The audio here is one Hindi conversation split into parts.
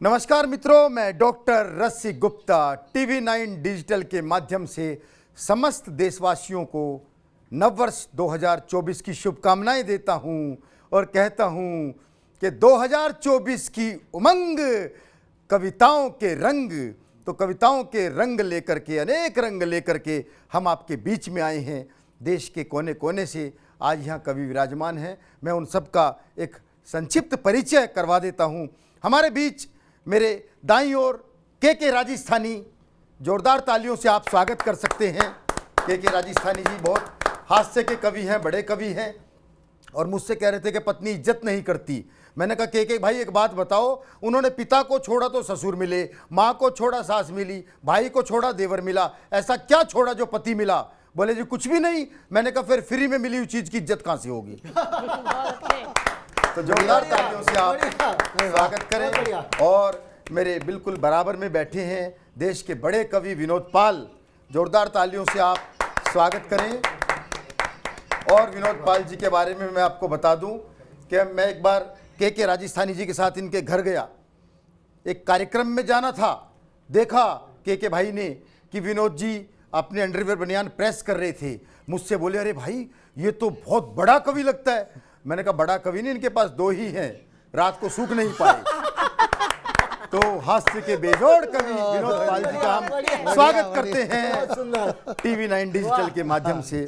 नमस्कार मित्रों, मैं डॉक्टर रस्सी गुप्ता टीवी 9 डिजिटल के माध्यम से समस्त देशवासियों को नववर्ष 2024 की शुभकामनाएं देता हूं और कहता हूं कि 2024 की उमंग, कविताओं के रंग, तो कविताओं के रंग लेकर के, अनेक रंग लेकर के हम आपके बीच में आए हैं। देश के कोने कोने से आज यहाँ कवि विराजमान हैं। मैं उन सब का एक संक्षिप्त परिचय करवा देता हूँ। हमारे बीच मेरे दाईं ओर के राजस्थानी, जोरदार तालियों से आप स्वागत कर सकते हैं। के राजस्थानी जी बहुत हास्य के कवि हैं, बड़े कवि हैं और मुझसे कह रहे थे कि पत्नी इज्जत नहीं करती। मैंने कहा के भाई एक बात बताओ, उन्होंने पिता को छोड़ा तो ससुर मिले, माँ को छोड़ा सास मिली, भाई को छोड़ा देवर मिला, ऐसा क्या छोड़ा जो पति मिला? बोले जी कुछ भी नहीं। मैंने कहा फिर फ्री में मिली हुई चीज की इज्जत कहाँ से होगी? तो जोरदार तालियों से आप स्वागत करें। और मेरे बिल्कुल बराबर में बैठे हैं देश के बड़े कवि विनोद पाल, जोरदार तालियों से आप स्वागत करें। और विनोद पाल जी के बारे में मैं आपको बता दूं कि मैं एक बार के राजस्थानी जी के साथ इनके घर गया, एक कार्यक्रम में जाना था। देखा के भाई ने कि विनोद जी अपने अंडरवेयर बनियान प्रेस कर रहे थे। मुझसे बोले अरे भाई ये तो बहुत बड़ा कवि लगता है। मैंने कहा बड़ा कवि नहीं, इनके पास दो ही हैं, रात को सूख नहीं पाए। तो हास्य के बेजोड़ कवि विनोद पाल जी का हम स्वागत करते हैं टीवी 9 डिजिटल के माध्यम से।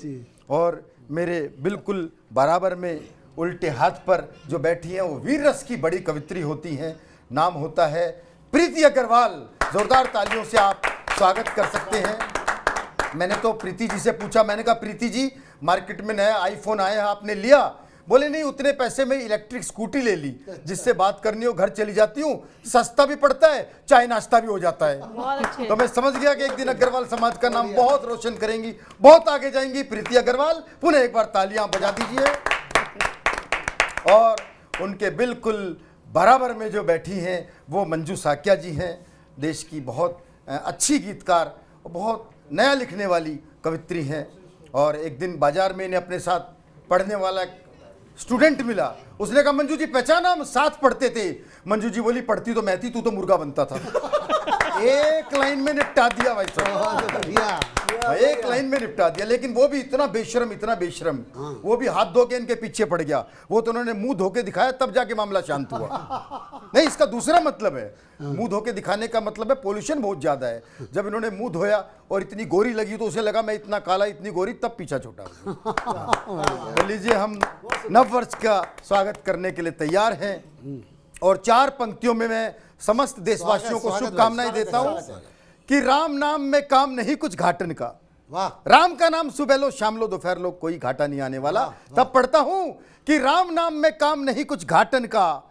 और मेरे बिल्कुल बराबर में उल्टे हाथ पर जो बैठी हैं वो वीर रस की बड़ी कवित्री होती हैं। नाम होता है प्रीति अग्रवाल। जोरदार तालियों से आप स्वागत कर सकते हैं। मैंने तो प्रीति जी से पूछा, मैंने कहा प्रीति जी मार्केट में नया आईफोन आया है, आपने लिया? बोले नहीं, उतने पैसे में इलेक्ट्रिक स्कूटी ले ली, जिससे बात करनी हो घर चली जाती हूँ, सस्ता भी पड़ता है, चाय नाश्ता भी हो जाता है। तो मैं समझ गया कि एक दिन अग्रवाल समाज का नाम बहुत रोशन करेंगी, बहुत आगे जाएंगी प्रीति अग्रवाल। पुनः एक बार तालियां बजा दीजिए। और उनके बिल्कुल बराबर में जो बैठी हैं वो मंजू साकिया जी हैं, देश की बहुत अच्छी गीतकार, बहुत नया लिखने वाली कवित्री हैं। और एक दिन बाजार में इन्हें अपने साथ पढ़ने वाला स्टूडेंट मिला। उसने कहा मंजू जी पहचाना, हम साथ पढ़ते थे। मंजू जी बोली पढ़ती तो मैं थी, तू तो मुर्गा बनता था। एक लाइन में निपटा दिया भाई साहब, एक लाइन में निपटा दिया। लेकिन वो भी इतना बेशरम, इतना बेशरम, वो भी हाथ धो के इनके पीछे पड़ गया। वो तो उन्होंने मुंह धो के दिखाया, तब जाके मामला शांत हुआ। नहीं, इसका दूसरा मतलब है, मुंह धो के दिखाने का मतलब है पोल्यूशन बहुत ज्यादा है। जब इन्होंने मुंह धोया और इतनी गोरी लगी तो उसे लगा मैं इतना काला, इतनी गोरी, तब पीछा छोटा। तो लीजिए, हम नववर्ष का स्वागत करने के लिए तैयार हैं। और चार पंक्तियों में मैं समस्त देशवासियों को शुभकामनाएं देता हूं कि राम नाम में काम नहीं कुछ घाटन का। राम का नाम सुबह लो शाम लो दोपहर लो, कोई घाटा नहीं आने वाला। तब पढ़ता हूं कि राम नाम में काम नहीं कुछ घाटन का,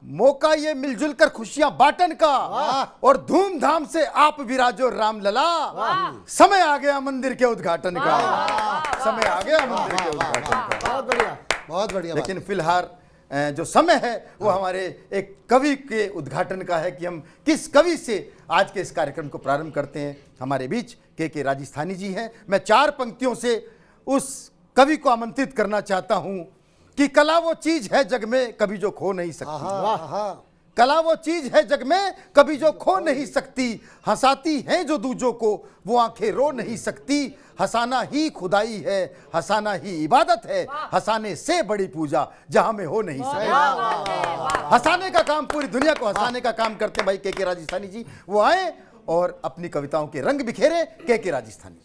मौका ये मिलजुल कर खुशियां बांटन का, और धूमधाम से आप विराजो राम लला, समय आ गया मंदिर के उद्घाटन का। समय आ गया मंदिर के उद्घाटन का। बहुत बढ़िया, बहुत बढ़िया। लेकिन फिलहाल जो समय है वो हमारे एक कवि के उद्घाटन का है कि हम किस कवि से आज के इस कार्यक्रम को प्रारंभ करते हैं। हमारे बीच के राजस्थानी जी हैं। मैं चार पंक्तियों से उस कवि को आमंत्रित करना चाहता हूं कि कला वो चीज है जग में कभी जो खो नहीं सकती। कला वो चीज है जग में कभी जो खो नहीं सकती, हंसाती हैं जो दूजों को वो आंखें रो नहीं सकती। हंसाना ही खुदाई है, हंसाना ही इबादत है, हंसाने से बड़ी पूजा जहां में हो नहीं सकती। हंसाने का काम, पूरी दुनिया को हंसाने का काम करते हैं भाई के राजस्थानी जी। वो आए और अपनी कविताओं के रंग बिखेरे। के राजस्थानी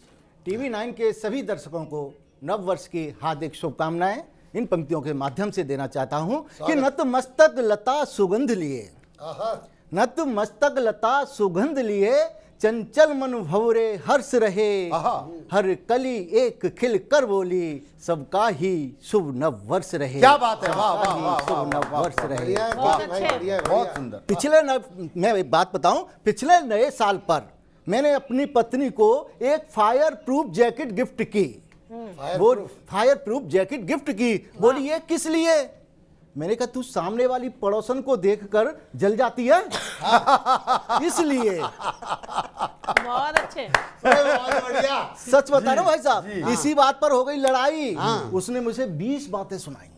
टीवी 9 के सभी दर्शकों को नववर्ष की हार्दिक शुभकामनाएं इन पंक्तियों के माध्यम से देना चाहता हूं कि नतमस्तक लता सुगंध लिए, नतमस्तक लता सुगंध लिए, चंचल मन भवरे हर्ष रहे, हर कली एक खिल कर बोली, सबका ही शुभ नव वर्ष रहे। क्या बात है, वाह वाह वाह, शुभ नव वर्ष रहे। बहुत सुंदर। पिछले मैं एक बात बताऊं, पिछले नए साल पर मैंने अपनी पत्नी को एक फायर प्रूफ जैकेट गिफ्ट की। वो फायर प्रूफ जैकेट गिफ्ट की। बोली ये किस लिए? मैंने कहा तू सामने वाली पड़ोसन को देखकर जल जाती है इसलिए। बहुत अच्छे, बहुत बढ़िया। सच बता रहा हूं भाई साहब, इसी बात पर हो गई लड़ाई। उसने मुझे 20 बातें सुनाई।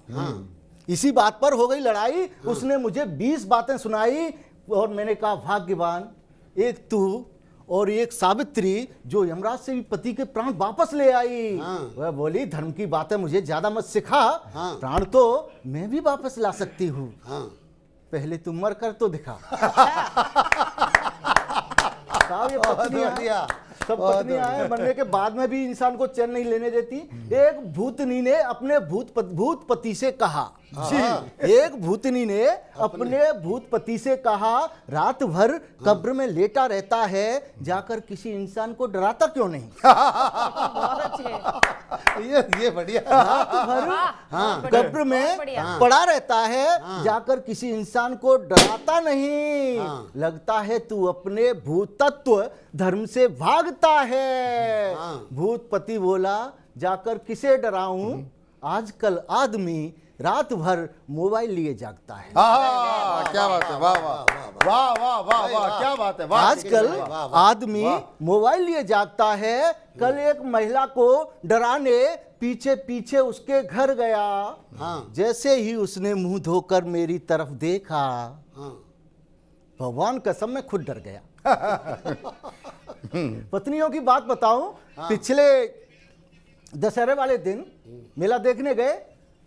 इसी बात पर हो गई लड़ाई, उसने मुझे 20 बातें सुनाई। और मैंने कहा भाग्यवान एक तू और एक सावित्री जो यमराज से भी पति के प्राण वापस ले आई। वह बोली धर्म की बातें मुझे ज्यादा मत सिखा, प्राण तो मैं भी वापस ला सकती हूँ, पहले तुम मर कर तो दिखा। साहब ये पत्नियां सब पत्नियां हैं बनने के बाद में भी इंसान को चैन नहीं लेने देती। एक भूतनी ने अपने भूत पति से कहा, एक भूतनी ने अपने भूत पति से कहा रात भर कब्र में लेटा रहता है, जाकर किसी इंसान को डराता क्यों नहीं। बहुत अच्छे। ये बढ़िया। रात भर कब्र में पड़ा रहता है, जाकर किसी इंसान को डराता नहीं, लगता है तू अपने भूत तत्व धर्म से भागता है। भूतपति बोला जाकर किसे डराऊं, आजकल आदमी रात भर मोबाइल लिए जागता है। क्या बात है, वाह वाह वाह वाह वाह वाह, क्या बात है, वाह। आजकल आदमी मोबाइल लिए जागता है। कल एक महिला को डराने पीछे पीछे उसके घर गया, जैसे ही उसने मुंह धोकर मेरी तरफ देखा, भगवान कसम मैं खुद डर गया। पत्नियों की बात बताऊं, पिछले दशहरे वाले दिन मेला देखने गए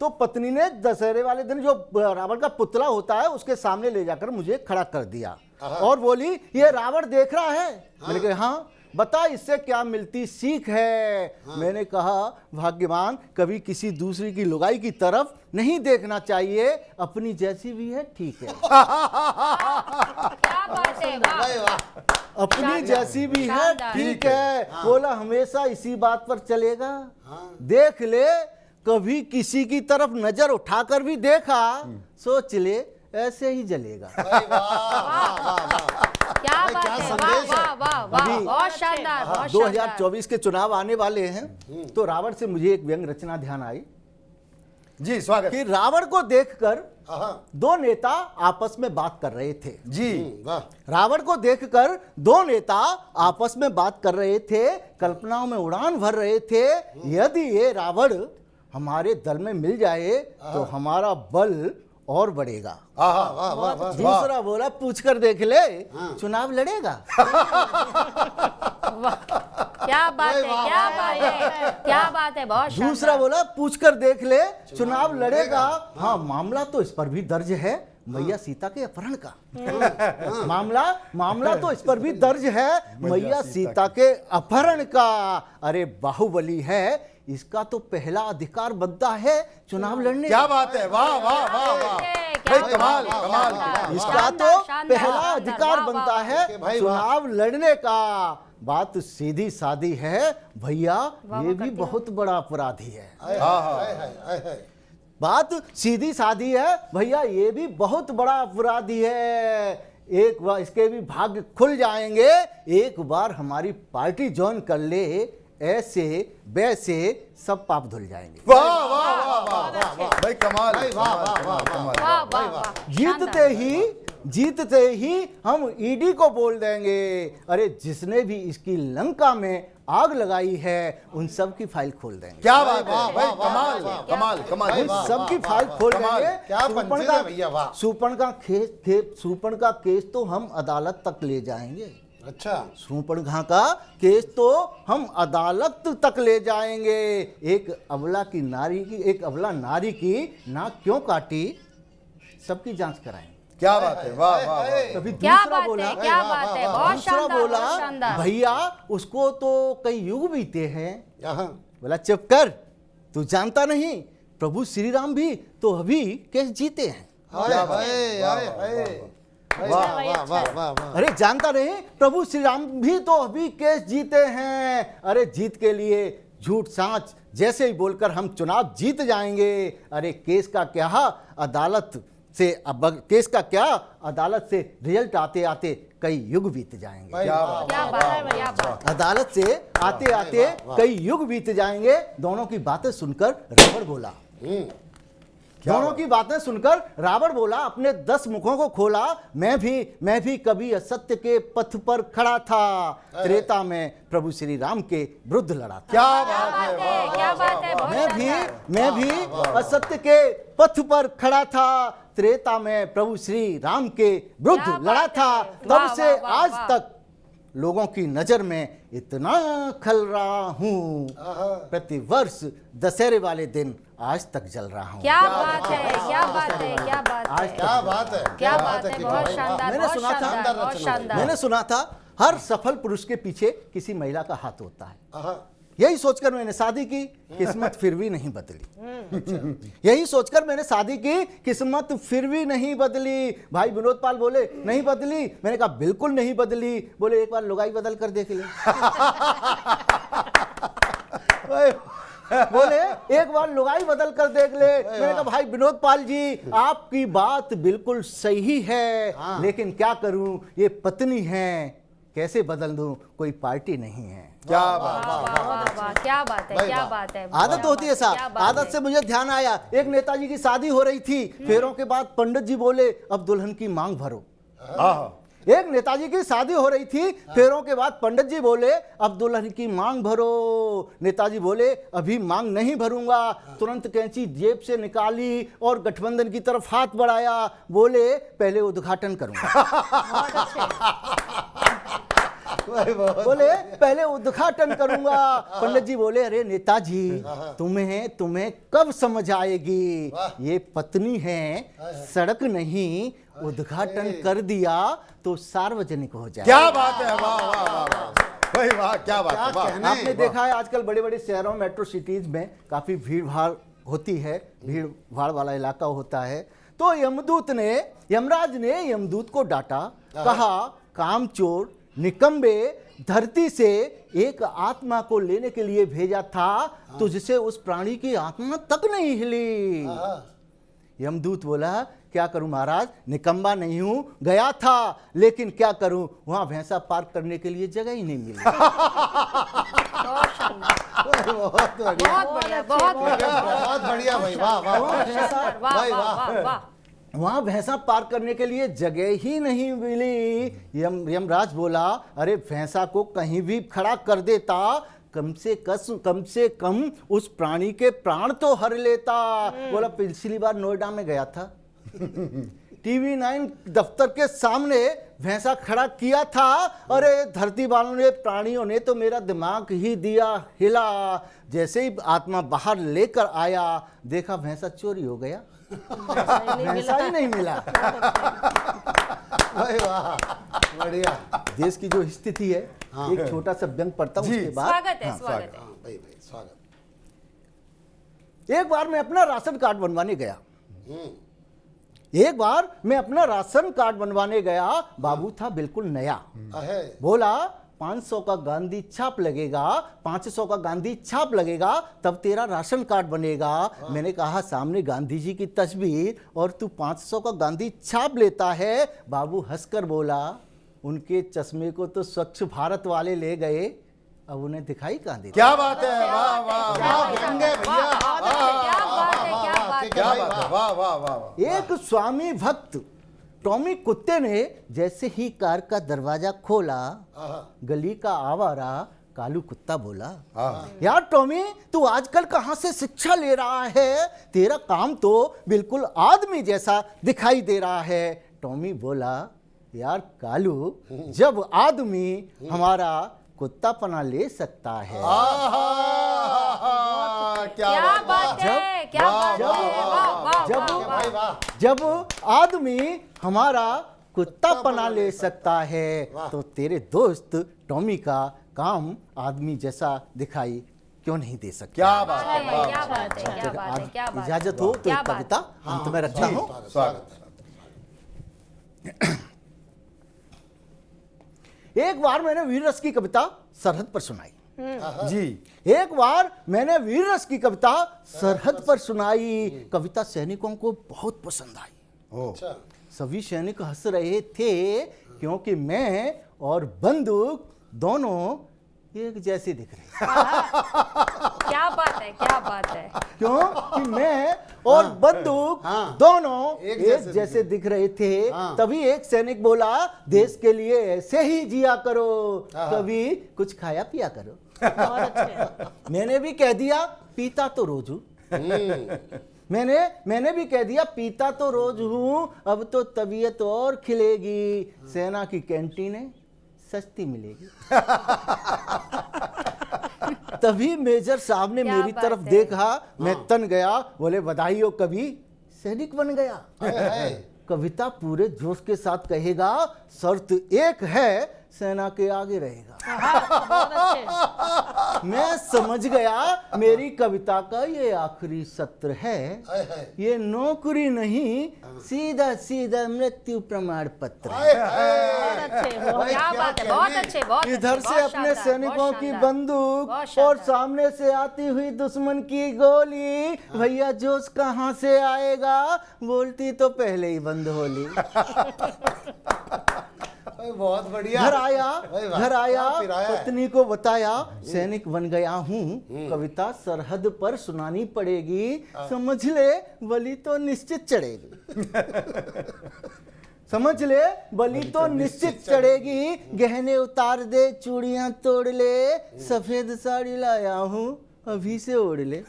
तो पत्नी ने दशहरे वाले दिन जो रावण का पुतला होता है उसके सामने ले जाकर मुझे खड़ा कर दिया और बोली ये रावण देख रहा है। मैंने कहा हाँ बता इससे क्या मिलती सीख है। मैंने कहा भाग्यवान कभी किसी दूसरी की लुगाई की तरफ नहीं देखना चाहिए, अपनी जैसी भी है ठीक है। क्या बात है, वाह। अपनी जैसी भी है ठीक है। बोला हमेशा इसी बात पर चलेगा, देख ले कभी किसी की तरफ नजर उठाकर भी देखा, सोच ले ऐसे ही जलेगा। क्या बात है, वाह वाह वाह वाह, बहुत शानदार, बहुत शानदार। 2024 के चुनाव आने वाले हैं तो रावण से मुझे एक व्यंग रचना ध्यान आई जी, स्वागत। कि रावण को देखकर दो नेता आपस में बात कर रहे थे। जी रावण को देखकर दो नेता आपस में बात कर रहे थे, कल्पनाओं में उड़ान भर रहे थे। यदि ये रावण हमारे दल में मिल जाए तो हमारा बल और बढ़ेगा। दूसरा बोला पूछ कर देख ले चुनाव लड़ेगा। क्या बात है, क्या बात है, क्या बात है, बहुत शानदार। दूसरा बोला पूछ कर देख ले चुनाव लड़ेगा। हाँ मामला तो इस पर भी दर्ज है, मैया सीता के अपहरण का। मामला तो इस पर भी दर्ज है, मैया सीता के अपहरण का। अरे बाहुबली है, इसका तो पहला अधिकार बनता है चुनाव लड़ने। क्या बात है, वाह वाह वाह वाह, भाई कमाल कमाल। इसका तो पहला अधिकार बनता है चुनाव लड़ने का। बात सीधी सादी है भैया, ये भी बहुत बड़ा अपराधी है। बात सीधी सादी है भैया, ये भी बहुत बड़ा अपराधी है। एक बार इसके भी भाग्य खुल जाएंगे, एक बार हमारी पार्टी ज्वाइन कर ले, ऐसे वैसे सब पाप धुल जाएंगे। वाह वाह वाह वाह वाह, भाई कमाल, वाह वाह वाह कमाल। वाह वाह वाह, जीतते ही हम ईडी को बोल देंगे, अरे जिसने भी इसकी लंका में आग लगाई है उन सब की फाइल खोल देंगे। क्या बात है भाई, कमाल कमाल कमाल, उन सब की फाइल खोल देंगे। क्या पंचित है भैया, वाह। सुपर्ण का केस तो हम अदालत तक ले जाएंगे। अच्छा, सुपर्ण का केस तो हम अदालत तक ले जाएंगे। एक अबला नारी की नाक क्यों काटी, सबकी जांच कराएंगे। क्या बात है, वाह वाह वाह। कभी क्या दूसरा बात बोला, है, क्या बात है, बहुत दूसरा शानदार, बोला बहुत शानदार। भैया उसको तो कई युग बीते हैं। बोला चुप कर, तू जानता नहीं प्रभु श्री राम भी तो अभी केस जीते हैं। अरे जानता नहीं प्रभु श्री राम भी तो अभी केस जीते हैं। अरे जीत के लिए झूठ सांच जैसे ही बोलकर हम चुनाव जीत जाएंगे। अरे केस का क्या अदालत से रिजल्ट आते आते कई युग बीत जाएंगे। क्या बात है भैया, अदालत से आते आते कई युग बीत जाएंगे। दोनों की बातें सुनकर रावण बोला, दोनों की बातें सुनकर रावण बोला, अपने 10 मुखों को खोला, मैं भी कभी असत्य के पथ पर खड़ा था, त्रेता में प्रभु श्री राम के विरुद्ध लड़ा था। क्या बात है, क्या बात है, बहुत मैं भी असत्य के पथ पर खड़ा था, त्रेता में प्रभु श्री राम के विरुद्ध क्या लड़ा बात था, है। तब वाह, से वाह, वाह, आज वाह। तक लोगों की नजर में इतना खल रहा हूँ, प्रतिवर्ष दशहरे वाले दिन आज तक जल रहा हूँ। क्या बात है, क्या बात है, क्या बात है, क्या बात है, क्या बात है, कि बहुत भाई, वाह। शानदार, मैंने बहुत सुना था, शानदार, बहुत शानदार। मैंने सुना था हर सफल पुरुष के पीछे किसी महिला का हाथ होता है। आहा, यही सोचकर मैंने शादी की, किस्मत फिर भी नहीं बदली। यही सोचकर मैंने शादी की, किस्मत फिर भी नहीं बदली। भाई विनोद पाल बोले नहीं बदली, मैंने कहा बिल्कुल नहीं बदली। बोले एक बार लुगाई बदल कर देख ले। बोले एक बार लुगाई बदल कर देख ले। मैंने कहा भाई विनोद पाल जी, आपकी बात बिल्कुल सही है, लेकिन क्या करूं, ये पत्नी है, कैसे बदल दूं, कोई पार्टी नहीं है। क्या वाह, बात वाह, वाह, वाह, क्या बात है, भाई, क्या वाह। बात है, आदत क्या होती है बात क्या साहब, बात आदत है। से मुझे ध्यान आया, एक नेताजी की शादी हो रही थी, फेरों के बाद पंडित जी बोले अब दुल्हन की मांग भरो। आहा, एक नेताजी की शादी हो रही थी, फेरों के बाद पंडित जी बोले अब दुल्हन की मांग भरो। नेताजी बोले अभी मांग नहीं भरूंगा, तुरंत कैंची जेब से निकाली और गठबंधन की तरफ हाथ बढ़ाया, बोले पहले उद्घाटन करूंगा। बहुत अच्छे। बोले पहले उद्घाटन करूंगा। पंडित जी बोले अरे नेताजी, तुम्हें कब समझ आएगी, ये पत्नी है, सड़क नहीं, उद्घाटन कर दिया तो सार्वजनिक हो जाए। क्या बात है, वाह वाह वाह वाह, भाई वाह, क्या बात है, वाह। आपने देखा है आजकल बड़े बड़े शहरों, मेट्रो सिटीज में काफी भीड़ भाड़ होती है, भीड़ भाड़ वाला इलाका होता है। तो यमराज ने यमदूत को डांटा, कहा कामचोर निकम्बे, धरती से एक आत्मा को लेने के लिए भेजा था, तुझसे उस प्राणी की आत्मा तक नहीं हिली। यमदूत बोला क्या करूं महाराज, निकम्बा नहीं हूं, गया था, लेकिन क्या करूं, वहां भैंसा पार्क करने के लिए जगह ही नहीं मिली। बहुत शानदार, बहुत बढ़िया, बहुत बढ़िया, बहुत बढ़िया, बहुत बढ़िया भाई, वाह वाह वाह। शानदार, वाह, भाई, वाह, वाह। वाह, वाह। वहां भैंसा पार्क करने के लिए जगह ही नहीं मिली। यमराज बोला अरे भैंसा को कहीं भी खड़ा कर देता, कम से कम उस प्राणी के प्राण तो हर लेता। बोला पिछली बार नोएडा में गया था, टीवी 9 दफ्तर के सामने भैंसा खड़ा किया था, अरे धरती वालों ने, प्राणियों ने तो मेरा दिमाग ही दिया हिला। जैसे ही आत्मा बाहर लेकर आया, देखा भैंसा चोरी हो गया, भैंसा ही नहीं मिला। भाई वाह, बढ़िया। देश की जो स्थिति है, एक छोटा सा व्यंग पढ़ता हूं, जी। उसके बाद स्वागत है, स्वागत है। हाँ भाई भाई, स्वागत। एक बार मैं अपना राशन कार्ड बनवाने गया, बाबू था बिल्कुल नया। आहे, बोला 500 का गांधी छाप लगेगा, 500 का गांधी छाप लगेगा, तब तेरा राशन कार्ड बनेगा। मैंने कहा सामने गांधी जी की तस्वीर और तू 500 का गांधी छाप लेता है। बाबू हंसकर बोला उनके चश्मे को तो स्वच्छ भारत वाले ले गए, अब उन्हें दिखाई कहाँ देता। क्या बात है, वाह वाह क्या वाह, बात है, भैया, क्या बात है, क्या बात है, क्या बात है, वाह वाह वाह वाह। एक स्वामी भक्त टॉमी कुत्ते ने जैसे ही कार का दरवाजा खोला, गली का आवारा कालू कुत्ता बोला यार टॉमी, तू आजकल कहां से शिक्षा ले रहा है, तेरा काम तो बिल्कुल आदमी जैसा दिखाई दे रहा है। टॉमी बोला यार कालू, जब आदमी हमारा कुत्ता पना ले सकता है, क्या बात है, क्या बात है, वाह, वाह, जब- वाह, भाई वाह। वाह। जब आदमी हमारा कुत्ता पना ले सकता है, तो तेरे दोस्त टॉमी का काम आदमी जैसा दिखाई क्यों नहीं दे सकता। क्या बात है, क्या बात है, क्या बात है, क्या बात है। इजाजत हो तो क्या एक बात कविता अंत में रखता हूं। स्वागत। एक बार मैंने वीर रस की कविता सरहद पर सुनाई। जी, एक बार मैंने वीर रस की कविता सरहद पर सुनाई। कविता सैनिकों को बहुत पसंद आई। ओ, अच्छा, सभी सैनिक हंस रहे थे, क्योंकि मैं और बंदूक दोनों एक जैसे दिख रहे। क्या बात है, क्या बात है। क्यों कि मैं और बंदूक दोनों एक एक जैसे दिख रहे थे। तभी एक सैनिक बोला देश के लिए ऐसे ही जिया करो, कभी कुछ खाया पिया करो। बहुत अच्छे। मैंने भी कह दिया पीता तो रोजू। मैंने भी कह दिया पीता तो रोज हूं, अब तो तबीयत और खिलेगी, सेना की कैंटीनें सस्ती मिलेगी। तभी मेजर साहब ने क्या मेरी बात तरफ है। देखा, मैं तन गया, बोले बधाई हो कवि, सैनिक बन गया। कविता पूरे जोश के साथ कहेगा, शर्त एक है, सेना के आगे रहेगा। बहुत अच्छे। मैं समझ गया मेरी कविता का ये आखिरी सत्र है, ये नौकरी नहीं, सीधा सीधा मृत्यु प्रमाण पत्र। बहुत अच्छे। क्या बात है, बहुत अच्छे, बहुत अच्छे, इधर से बहुत अपने शानदार, सैनिकों बहुत की शानदार, बंदूक बहुत और शानदार। सामने से आती हुई दुश्मन की गोली, भैया जोश कहाँ से आएगा, बोलती तो पहले ही बंद होली। भाई बहुत बढ़िया। घर आया, भाई वाह, घर आया, क्या पिराया है। पत्नी को बताया सैनिक बन गया हूँ, कविता सरहद पर सुनानी पड़ेगी, समझ ले बलि तो निश्चित चढ़ेगी। समझ ले बलि तो निश्चित चढ़ेगी, गहने उतार दे, चूड़ियां तोड़ ले, सफेद साड़ी लाया हूँ, अभी से ओढ़ ले।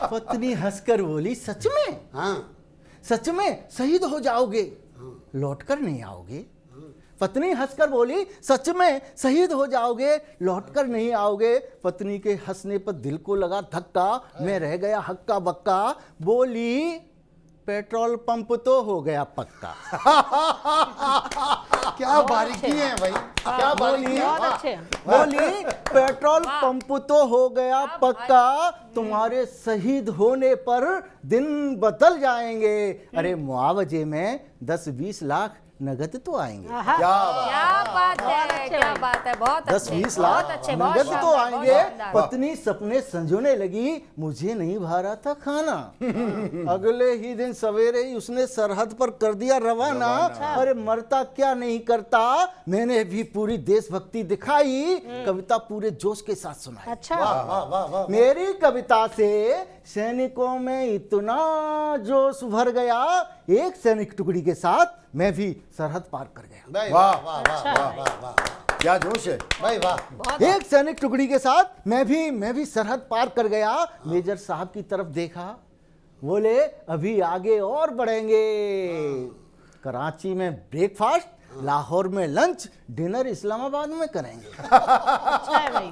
पत्नी हंसकर बोली, सच में? हाँ सच में शहीद हो जाओगे, लौटकर नहीं आओगे? पत्नी हंसकर बोली, सच में शहीद हो जाओगे, लौटकर नहीं आओगे। पत्नी के हंसने पर दिल को लगा धक्का, मैं रह गया हक्का बक्का। बोली, पेट्रोल पंप तो हो गया पक्का। क्या बारीकी है भाई, क्या बारीकी है। बहुत वाह। अच्छे। बोली, पेट्रोल पंप तो हो गया पक्का, तुम्हारे शहीद होने पर दिन बदल जाएंगे। अरे मुआवजे में 10-20 लाख नगद तो आएंगे। क्या बात है, क्या बात है, बहुत 10-20 अच्छे, लाख बहुत अच्छे, बहुत नगद तो शानदार, बहुत आएंगे। शानदार। पत्नी सपने संजोने लगी, मुझे नहीं भा रहा था खाना। अगले ही दिन सवेरे ही उसने सरहद पर कर दिया रवाना। अरे मरता क्या नहीं करता, मैंने भी पूरी देशभक्ति दिखाई, कविता पूरे जोश के साथ सुनाई। अच्छा। वाह वाह वाह वाह। मेरी कविता से सैनिकों में इतना जोश भर गया, एक सैनिक टुकड़ी के साथ मैं भी सरहद पार कर गया। भाई वाह, वाह वाह वाह वाह वाह वाह। क्या जोश है। भाई वाह। बहुत एक सैनिक टुकड़ी के साथ मैं भी सरहद पार कर गया। मेजर साहब की तरफ देखा, बोले अभी आगे और बढ़ेंगे। कराची में ब्रेकफास्ट, लाहौर में लंच, डिनर इस्लामाबाद में करेंगे। अच्छा है भाई,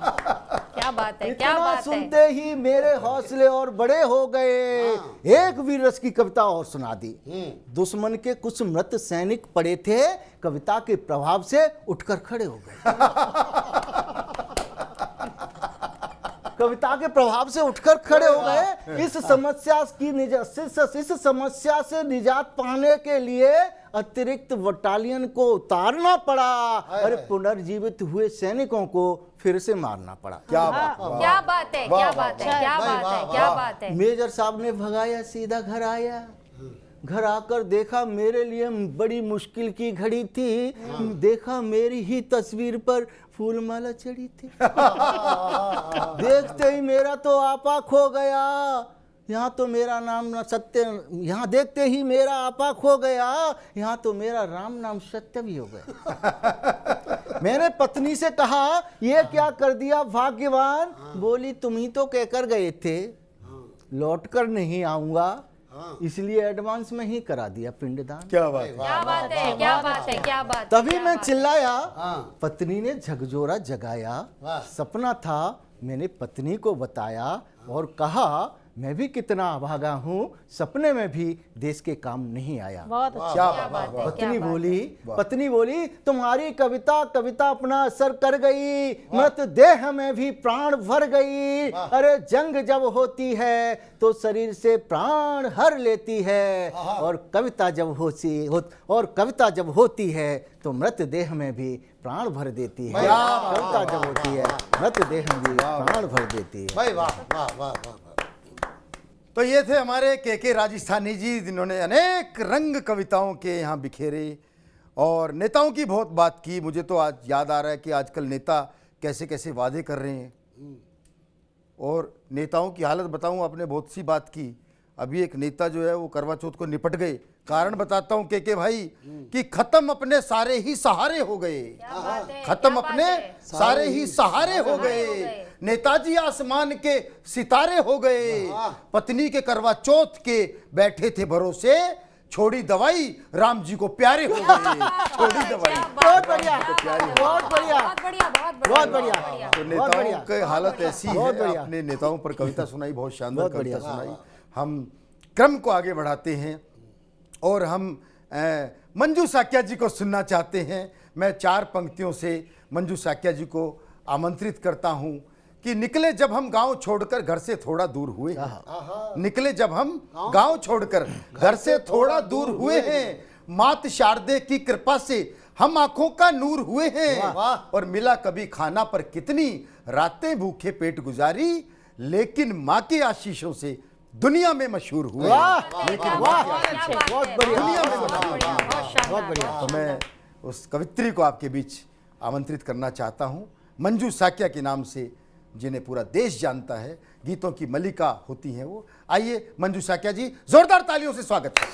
क्या बात है, क्या इतना बात है। सुनते ही मेरे हौसले और बड़े हो गए। एक वीर रस की कविता और सुना दी। दुश्मन के कुछ मृत सैनिक पड़े थे, कविता के प्रभाव से उठकर खड़े हो गए। कविता के प्रभाव से उठकर खड़े हो गए। इस समस्या से निजात पाने के लिए अतिरिक्त बटालियन को उतारना पड़ा। अरे पुनर्जीवित हुए सैनिकों को फिर से मारना पड़ा। क्या बात। क्या बात है, क्या बात है, क्या बात है, क्या बात है। मेजर साहब ने भगाया, सीधा घर आया। घर आकर देखा मेरे लिए बड़ी मुश्किल की घड़ी थी। देखा मेरी ही तस्वीर पर फूलमाला चढ़ी थी। देखते ही मेरा तो आपा खो गया। यहाँ तो मेरा नाम न सत्य, यहाँ देखते ही मेरा आपा खो गया। यहाँ तो मेरा राम नाम सत्य भी हो गया। मैंने पत्नी से कहा, ये क्या कर दिया भाग्यवान? बोली, तुम ही तो कहकर गए थे लौटकर नहीं आऊंगा, इसलिए एडवांस में ही करा दिया पिंडदान। क्या बात है। क्या बात है, क्या बात है, क्या बात है। तभी मैं चिल्लाया। हाँ। पत्नी ने झकझोरा जगाया। वाह। सपना था, मैंने पत्नी को बताया और कहा, मैं भी कितना अभागा हूँ, सपने में भी देश के काम नहीं आया। बहुत अच्छा, क्या क्या बात बात है, क्या पत्नी बात है। बोली, पत्नी बोली, तुम्हारी कविता अपना असर कर गई, मृत देह में भी प्राण भर गई। अरे जंग जब होती है तो शरीर से प्राण हर लेती है, और कविता जब होती है तो मृत देह में भी प्राण भर देती है। कविता जब होती है मृत देह में भी प्राण भर देती है। भाई वाह वाह वाह वाह। तो ये थे हमारे के राजस्थानी जी, जिन्होंने अनेक रंग कविताओं के यहाँ बिखेरे और नेताओं की बहुत बात की। मुझे तो आज याद आ रहा है कि आजकल नेता कैसे कैसे वादे कर रहे हैं, और नेताओं की हालत बताऊं, आपने बहुत सी बात की। अभी एक नेता जो है वो करवा चौथ को निपट गए। कारण बताता हूं के भाई कि खत्म अपने सारे ही सहारे हो गए, क्या बात है, खत्म क्या अपने बात है? सारे ही सहारे हो गए। नेताजी आसमान के सितारे हो गए, पत्नी के करवा चौथ के बैठे थे भरोसे, छोड़ी दवाई राम जी को प्यारे हो गए, छोड़ी दवाई। बहुत बढ़िया, बहुत बढ़िया, बहुत बढ़िया, बहुत बहुत बढ़िया, बढ़िया। तो नेताओं की हालत ऐसी बहुत है। बढ़िया। आपने नेताओं पर कविता सुनाई, बहुत शानदार बहुत कविता बढ़िया। सुनाई। हम क्रम को आगे बढ़ाते हैं और हम मंजू साक्या जी को सुनना चाहते हैं। मैं 4 पंक्तियों से मंजू साक्या जी को आमंत्रित करता हूं कि निकले जब हम गांव छोड़कर घर से थोड़ा दूर हुए हैं, निकले जब हम गांव छोड़कर घर से थोड़ा दूर हुए हैं, मात शारदे की कृपा से हम आंखों का नूर हुए हैं, और मिला कभी खाना पर कितनी रातें भूखे पेट गुजारी, लेकिन माँ के आशीषों से दुनिया में मशहूर हुए। लेकिन वाह, बहुत बढ़िया, बहुत बढ़िया। तो मैं उस कवित्री को आपके बीच आमंत्रित करना चाहता हूं, मंजू साक्या के नाम से, जिन्हें पूरा देश जानता है, गीतों की मलिका होती हैं वो। आइए मंजू साक्या जी, जोरदार तालियों से स्वागत है।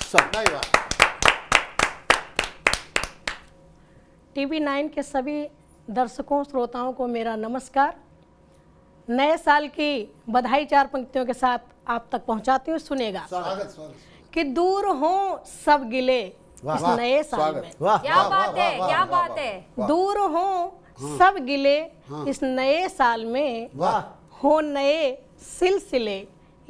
टीवी 9 के सभी दर्शकों श्रोताओं को मेरा नमस्कार। नए साल की बधाई 4 पंक्तियों के साथ आप तक पहुंचाती हूँ, सुनेगा। कि दूर हो सब गिले इस नए साल में, वाह, क्या बात है, क्या बात है। दूर हो सब गिले इस नए साल में, हो नए सिलसिले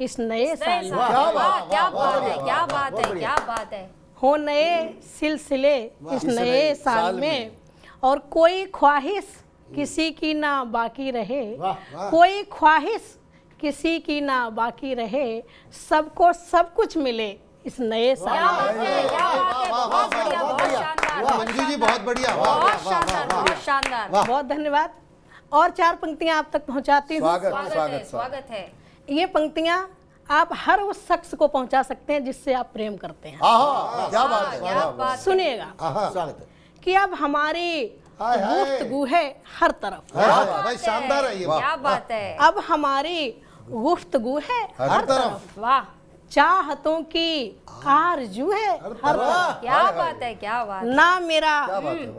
इस नए साल में, क्या बात है, क्या बात है, क्या बात है। हो नए सिलसिले इस नए साल में, और कोई ख्वाहिश किसी की ना बाकी रहे, कोई ख्वाहिश किसी की ना बाकी रहे, सबको सब कुछ मिले इस नए साल में। क्या बात है, बहुत बढ़िया, बहुत शानदार, मंजू जी बहुत बढ़िया, बहुत शानदार, बहुत शानदार। बहुत धन्यवाद। और 4 पंक्तियां आप तक पहुंचाती हूँ। स्वागत है। ये पंक्तियां आप हर उस शख्स को पहुंचा सकते हैं जिससे आप प्रेम करते हैं। क्या बात है, क्या बात है। सुनिएगा स्वागत है। कि अब हमारी गुफ्तगू है हर तरफ, भाई शानदार है ये। क्या बात है। अब हमारी गुफ्तगू है हर तरफ, वाह, चाहतों की आरजू है हर तरफ, क्या बात है, क्या बात। ना मेरा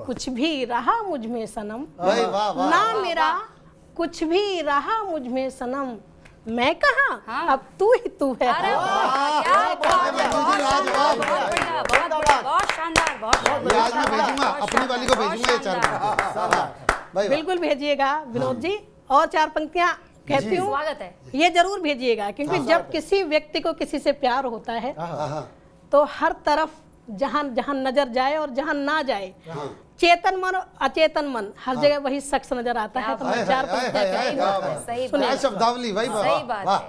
कुछ भी रहा मुझ में सनम, भाई वाह वाह। ना मेरा कुछ भी रहा मुझ में सनम, मैं कहाँ हाँ। अब तू ही तू है। अरे वाह, क्या बात है, बहुत लाजवाब। बढ़िया, बहुत बढ़िया, बहुत शानदार, बहुत ये आज मैं भेजूंगा, अपनी वाली को भेजूंगा ये 4 भाई। बिल्कुल भेजिएगा विनोद जी। और 4 पंक्तियां कहती हूँ, स्वागत है। ये जरूर भेजिएगा, क्योंकि जब किसी व्यक्ति को किसी से प्यार होता है तो हर तरफ जहाँ जहाँ नजर जाए और जहाँ ना जाए, चेतन मन और अचेतन मन, हर जगह वही शख्स नजर आता है। तो मैं 4 पंक्तियां कहती हूँ, सही सुनिए। बात, शब्दावली भाई सही बात है।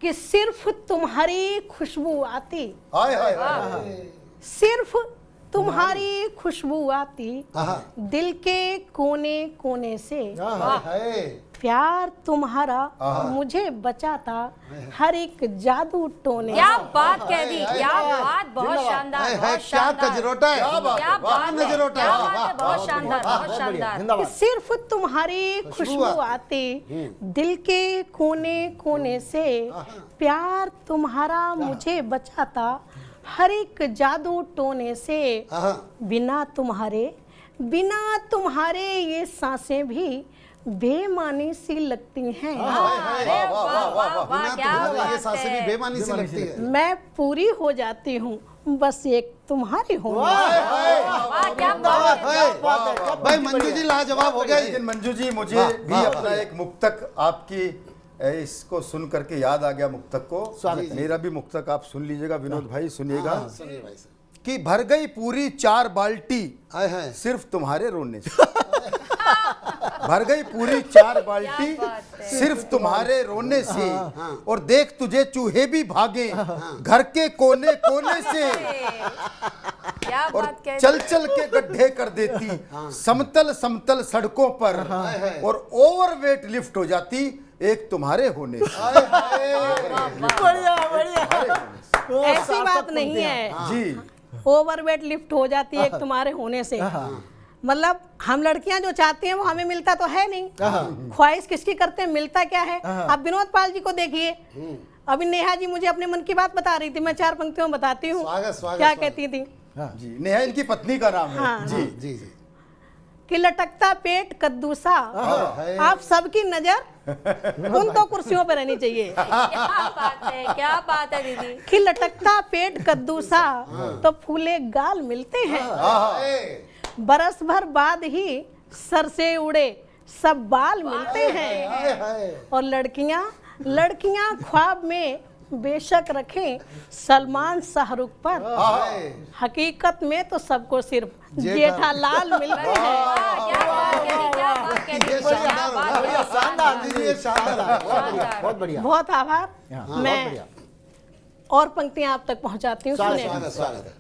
कि सिर्फ तुम्हारी खुशबू आती, हाय हाय हाय। सिर्फ तुम्हारी खुशबू आती, दिल के कोने कोने से, प्यार तुम्हारा मुझे बचाता, हर एक जादू टोने। क्या बात कह दी, क्या बात, बहुत शानदार, बहुत क्या शानदार। कजरोटा है, क्या बात है, नजरोटा क्या है। बात है, बहुत शानदार, बहुत शानदार। कि सिर्फ तुम्हारी खुशबू आती, दिल के कोने कोने से, प्यार तुम्हारा मुझे बचाता, हर एक जादू टोने से, बिना तुम्हारे ये सांसें भी बेमानी सी लगती हैं। अरे वाह वाह वाह, क्या ये बात सांसें भी है। बेमानी सी लगती है। मैं पूरी हो जाती हूँ बस एक तुम्हारी होने। वाह, क्या बात है। भाई मंजू जी लाजवाब हो गया। लेकिन मंजू जी, मुझे भी अपना एक मुक्तक आपकी इसको सुन करके याद आ गया, मुक्तक को। मेरा भी मुक्तक आप सुन लीजिएगा विनोद भाई, सुनिएगा। सुनिए भाई साहब। कि भर गई पूरी 4 बाल्टी है सिर्फ तुम्हारे रोने से, भर गई पूरी 4 बाल्टी सिर्फ तुम्हारे रोने से, और देख तुझे चूहे भी भागे घर के कोने कोने से, क्या और बात कह दी। चल चल के गड्ढे कर देती समतल समतल सड़कों पर, और ओवरवेट लिफ्ट हो जाती एक तुम्हारे होने से। बढ़िया बढ़िया। ऐसी बात नहीं है, जी, ओवरवेट लिफ्ट हो जाती है एक तुम्हारे होने से। मतलब हम लड़कियां जो चाहती हैं वो हमें मिलता तो है नहीं, ख्वाहिश किसकी करते हैं, मिलता क्या है। आप विनोद पाल जी को देखिए, अभी नेहा जी मुझे अपने मन की बात बता रही थी, मैं 4 पंक्तियों में बताती हूँ स्वागत, क्या स्वागत। कहती थी जी, नेहा इनकी पत्नी का नाम है। हाँ, जी जी जी कि लटकता पेट कद्दूसा, आप सबकी नजर उन 2 कुर्सियों पर रहनी चाहिए। क्या बात है दीदी। कि लटकता पेट कद्दूसा तो फूले गाल मिलते हैं, बरस भर बाद ही सर से उड़े सब बाल मिलते हैं। और लड़कियां ख्वाब में बेशक रखें सलमान शाहरुख पर, हकीकत में तो सबको सिर्फ जेठालाल मिलते हैं। क्या बात करी, क्या बात करी, ये क्या शानदार बात होगा। करी। शानदार दीदी ये शानदार है। बहुत बढ़िया। बहुत आभार। बहुत मैं बढ़िया। और पंक्तियां आप तक पहुंचाती हूँ, सुनिएगा। स्वागत स्वागत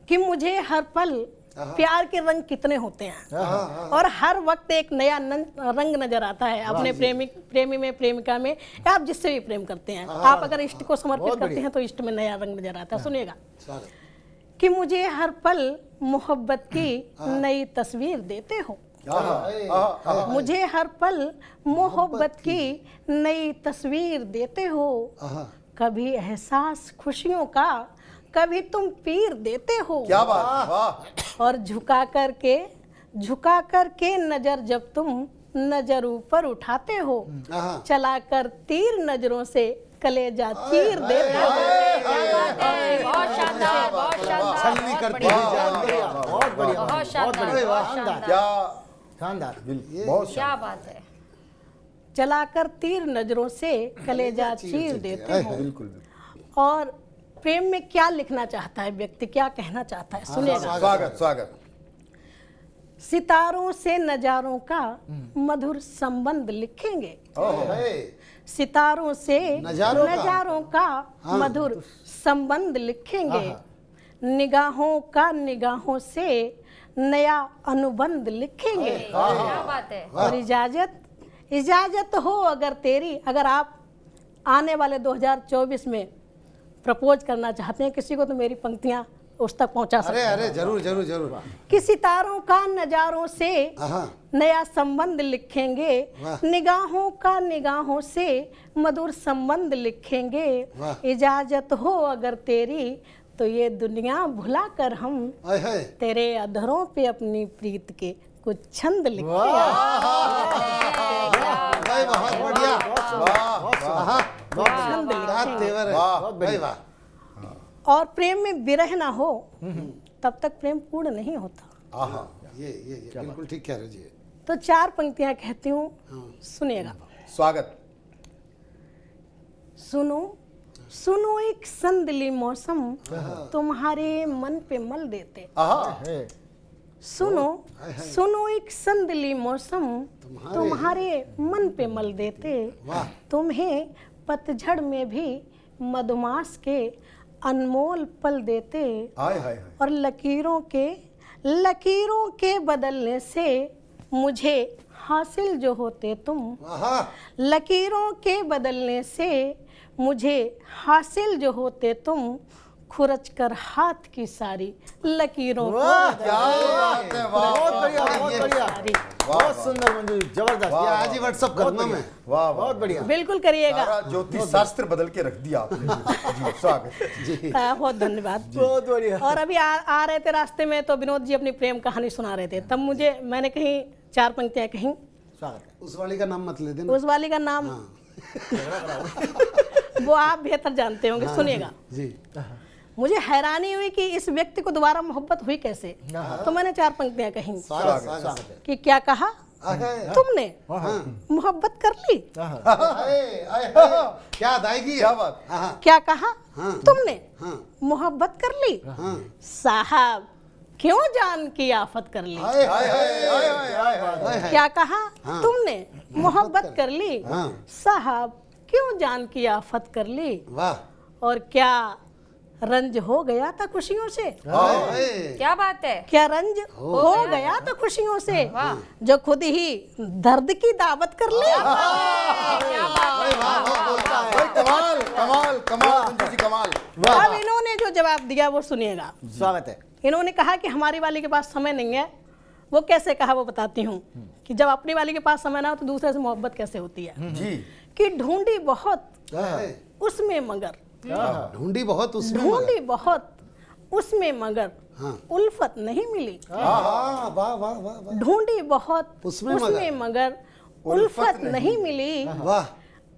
कि मुझे हर पल प्यार के रंग कितने होते हैं, और हर वक्त एक नया रंग नजर आता है अपने प्रेमी में, प्रेमिका में, या आप जिससे भी प्रेम करते हैं। आप अगर इष्ट को समर्पित करते हैं तो इष्ट में नया रंग नजर आता है। सुनिएगा स्वागत। कि मुझे हर पल मोहब्बत की नई तस्वीर देते हो, मुझे हर पल मोहब्बत की नई तस्वीर देते हो। कभी एहसास खुशियों का, कभी तुम पीर देते हो। क्या बात, वाह। और झुका करके नजर जब तुम नजर ऊपर उठाते हो, चलाकर तीर नजरों से कलेजा चीर देते हो। क्या बात है, बहुत शानदार, बहुत शानदार, छलनी बहुत करती बढ़िया, हुई जान गई। बहुत बढ़िया, बहुत बहुत शानदार, बढ़िया, बहुत शानदार, शानदार। क्या शानदार। बहुत क्या बात है। चलाकर तीर नजरों से कलेजा चीर देते हो। बिल्कुल। और प्रेम में क्या लिखना चाहता है व्यक्ति, क्या कहना चाहता है, सुनिएगा। स्वागत स्वागत। सितारों से नजारों का मधुर संबंध लिखेंगे, सितारों से नजारों का मधुर संबंध लिखेंगे, निगाहों से नया अनुबंध लिखेंगे। क्या बात है। और इजाजत हो अगर तेरी, अगर आप आने वाले 2024 में प्रपोज करना चाहते हैं किसी को, तो मेरी पंक्तियां उस तक पहुंचा सकते हैं। अरे जरूर जरूर जरूर। कि सितारों का नजारों से नया संबंध लिखेंगे, निगाहों से मधुर संबंध लिखेंगे। इजाजत हो अगर तेरी तो ये दुनिया भुला कर हम तेरे अधरों पे अपनी प्रीत के कुछ छंद लिखेंगे। बहुत बढ़िया। छंद लिखेंगे। और प्रेम में विरह ना हो तब तक प्रेम पूर्ण नहीं होता। ये बिल्कुल ठीक कह रहे हो जी। तो 4 पंक्तियां कहती हूँ, सुनिएगा। स्वागत। सुनो एक संदली मौसम तुम्हारे मन पे मल देते। सुनो एक संदली मौसम तुम्हारे मन पे मल देते। तुम्हें पतझड़ में भी मधुमास के अनमोल पल देते। और लकीरों के बदलने से मुझे हासिल जो होते तुम, लकीरों के बदलने से मुझे हासिल जो होते तुम, खुरच कर हाथ की सारी लकीरों को। बहुत बढ़िया, बहुत बढ़िया, बहुत सुंदर मंजूरी, जबरदस्त। आज ही व्हाट्सएप करना मैं। वाह, बहुत बढ़िया। बिल्कुल करिएगा। सारा ज्योतिष शास्त्र बदल के रख दिया आपने। जी, स्वागत जी। बहुत धन्यवाद। बहुत बढ़िया। और अभी आ रहे थे रास्ते में तो विनोद जी अपनी प्रेम कहानी सुना रहे थे, तब मैंने कहीं 4 पंक्तियां कहीं। स्वागत। उस वाली का नाम मत ले देना। उस वाली का नाम वो आप बेहतर जानते होंगे, सुनिएगा। जी। मुझे हैरानी हुई कि इस व्यक्ति को दोबारा मोहब्बत हुई कैसे, तो मैंने 4 पंक्तियां कहीं कि क्या कहा तुमने, मोहब्बत कर ली। क्या अदायगी, क्या बात। क्या कहा तुमने, मोहब्बत कर ली। साहब क्यों जान की आफत कर ली। क्या कहा तुमने, मोहब्बत कर ली। साहब क्यों जान की आफत कर ली। वाह। और क्या रंज हो गया था खुशियों से। क्या बात है। क्या रंज हो गया था खुशियों से, जो खुद ही दर्द की दावत कर ली। कमाल कमाल कमाल मंजू जी, कमाल। अब इन्होंने जो जवाब दिया वो सुनिएगा। स्वागत है। इन्होंने कहा कि हमारी वाली के पास समय नहीं है। वो कैसे कहा वो बताती हूँ कि जब अपनी वाली के पास समय ना हो तो दूसरे से मोहब्बत कैसे होती है। जी। कि ढूंढी बहुत उसमें मगर, ढूंढी बहुत उसमें ढूंढी बहुत उसमें मगर हाँ। उल्फत नहीं मिली। वाह वाह वाह वाह वाह ढूंढी बहुत उसमें उसमें मगर उल्फत नहीं मिली। वाह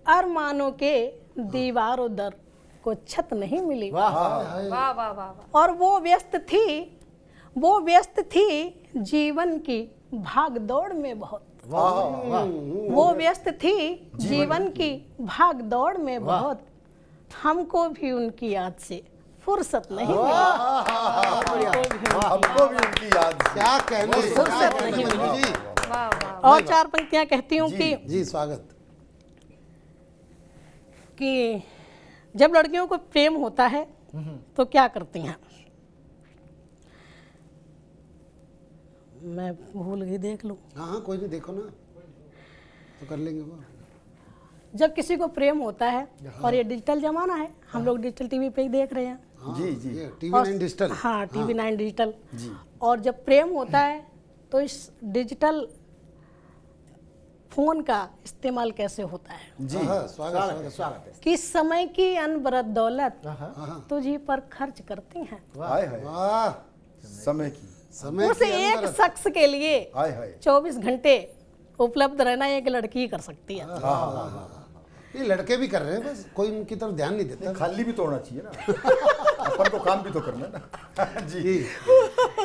अरमानों के दीवारों दर को छत नहीं मिली। वाह वाह वाह वाह। और वो व्यस्त थी जीवन की भाग दौड़ में बहुत। वो व्यस्त थी जीवन की भाग दौड़ में बहुत, हमको भी उनकी याद से फुर्सत नहीं मिली। हमको भी उनकी याद से क्या कहने फुर्सत नहीं मिली। जी वाह वाह। और चार पंक्तियां कहती हूँ जी स्वागत। कि जब लड़कियों को प्रेम होता है तो क्या करती हैं। मैं भूल गई, देख लूं। हाँ हाँ कोई नहीं, देखो ना तो कर लेंगे वो। जब किसी को प्रेम होता है, और ये डिजिटल जमाना है, हम लोग डिजिटल टीवी पे ही देख रहे हैं। जी जी ये TV9 डिजिटल। हाँ, TV9 डिजिटल। और जब प्रेम होता है तो इस डिजिटल फोन का इस्तेमाल कैसे होता है जी। हाँ, स्वागत स्वागत। कि समय की अनवरत दौलत तुझी पर खर्च करती हैं। हाय हाय वाह समय की, समय उस की एक अनवरत। शख्स के लिए हाय हाय 24 घंटे उपलब्ध रहना एक लड़की ही कर सकती है। ये लड़के भी कर रहे हैं, बस कोई उनकी तरफ ध्यान नहीं देता। खाली भी तो होना चाहिए ना अपन को काम भी तो करना है ना जी।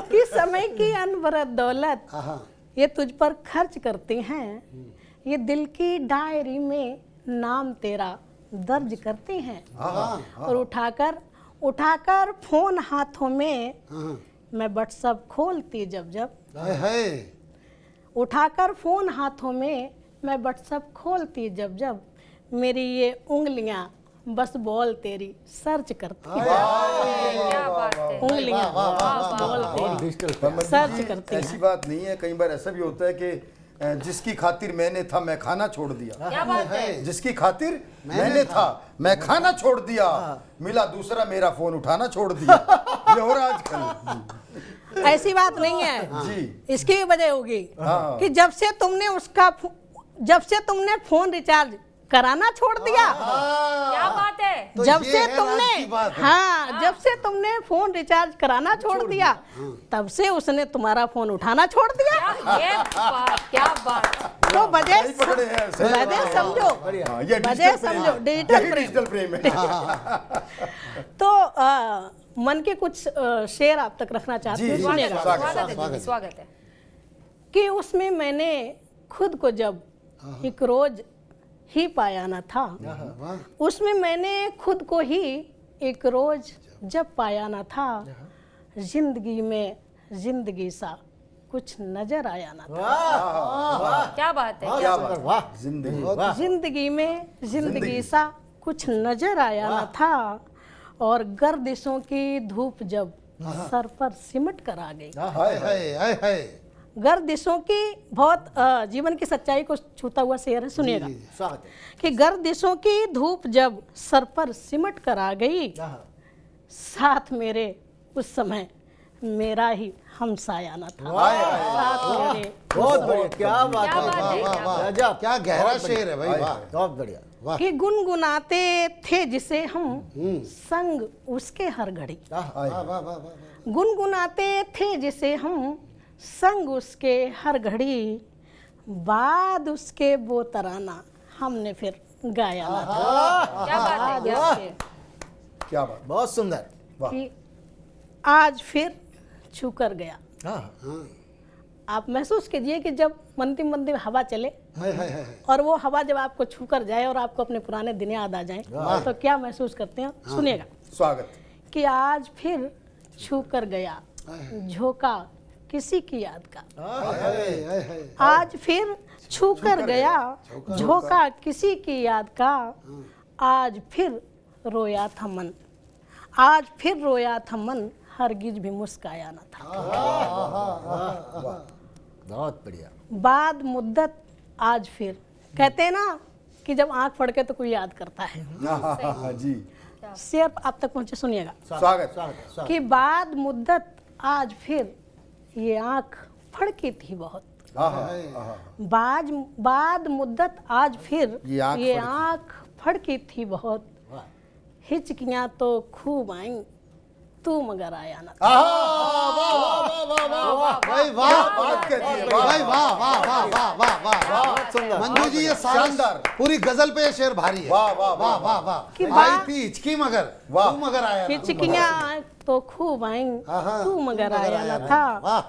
कि समय की अनवरत दौलत हाँ ये तुझ पर खर्च करती हैं, ये दिल की डायरी में नाम तेरा दर्ज करती हैं। और उठाकर फोन हाथों में हाँ मैं व्हाट्सएप खोलती जब है उठाकर फोन हाथों में मैं व्हाट्सएप खोलती जब मेरी ये उंगलियां बस बॉल तेरी सर्च करती हैं। क्या बात है। उंगलियां बस बॉल तेरी सर्च करती हैं। ऐसी बात नहीं है, कई बार ऐसा भी होता है कि जिसकी खातिर मैंने था मैं खाना छोड़ दिया। क्या बात है। जिसकी खातिर मैंने था मैं खाना छोड़ दिया, मिला दूसरा मेरा फोन उठाना छोड़ दिया। ये हो रहा आजकल। ऐसी बात नहीं है जी। इसकी भी वजह होगी हाँ। कि जब से तुमने फोन रिचार्ज कराना छोड़ दिया, क्या बात है। तो जब ये से है तुमने राज की बात है। जब से तुमने फोन रिचार्ज कराना छोड़ दिया, तब से उसने तुम्हारा फोन उठाना छोड़ दिया। क्या बात। तो वजह सही पकड़े हैं, सही वजह पकड़े। समझो, हाँ, ये वजह डिजिटल प्रेम समझो, है। डिजिटल यही प्रेम। डिजिटल प्रेम है। तो मन के कुछ शेर आप तक रखना चाहती हूँ, जी, सुनिएगा। स्वागत है, स्वागत है। कि उसमें मैंने खुद को जब एक रोज ही पाया न था, उसमें मैंने खुद को ही एक रोज जब पाया न था, जिंदगी में जिंदगी सा कुछ नजर आया न था। क्या बात है। क्या बात, जिंदगी जिंदगी में जिंदगी सा कुछ नजर आया न था, और गर्दिशों की धूप जब सर पर सिमट कर आ गई। है गर्दिशों की बहुत जीवन की सच्चाई को छूता हुआ शेर है, सुनिएगा। कि गर्दिशों की धूप जब सर पर सिमट कर आ गई, साथ मेरे उस समय मेरा ही हमसाया न था। साथ मेरे बहुत बढ़िया, क्या बात क्या बात है, है, क्या बात है। गजब, क्या गहरा शेर है भाई, वाह बहुत बढ़िया। वाह कि गुनगुनाते थे जिसे हम संग उसके हर घड़ी, वाह वाह वाह वाह। गुनगुनाते थे जिसे हम संग उसके हर घड़ी, बाद उसके वो तराना हमने फिर गाया ना था। क्या बात है। क्या बात है। क्या बात, बहुत सुंदर। कि आज फिर छू कर गया। हाँ आप महसूस कीजिए कि जब मंदिर मंदिर हवा चले है और वो हवा जब आपको छू कर जाए और आपको अपने पुराने दिन याद आ जाए, तो क्या महसूस करते हैं, सुनिएगा। स्वागत। कि आज फिर छू कर गया झोंका किसी की याद का, आज फिर छू कर गया झोंका किसी की याद का, आज फिर रोया था मन, आज फिर रोया था मन, हरगिज भी मुस्काया न था। बहुत बढ़िया। बाद मुद्दत आज फिर, कहते हैं ना कि जब आंख फड़के तो कोई याद करता है। जी। शेर आप तक पहुंचे, सुनिएगा। स्वागत। कि बाद मुद्दत आज फिर ये आंख फड़की थी बहुत, बाद मुद्दत आज फिर ये आँख ये फड़की। आँख फड़की थी बहुत, हिचकियां तो खूब आई, तू मगर आया ना। भाई वाह, बात कहती है, भाई वाह वाह वाह वाह वाह वाह बहुत सुंदर। मंजू जी ये शानदार। पूरी गजल पे ये शेर भारी है। वाह, वाह, वाह वाह, वाह कि वाह। आई वाह। थी हिचकी मगर वाह। तू मगर आया ना। हिचकियां तो खूब आई, हाँ, तू मगर तू मगर आया आया ना ना। था। वाह।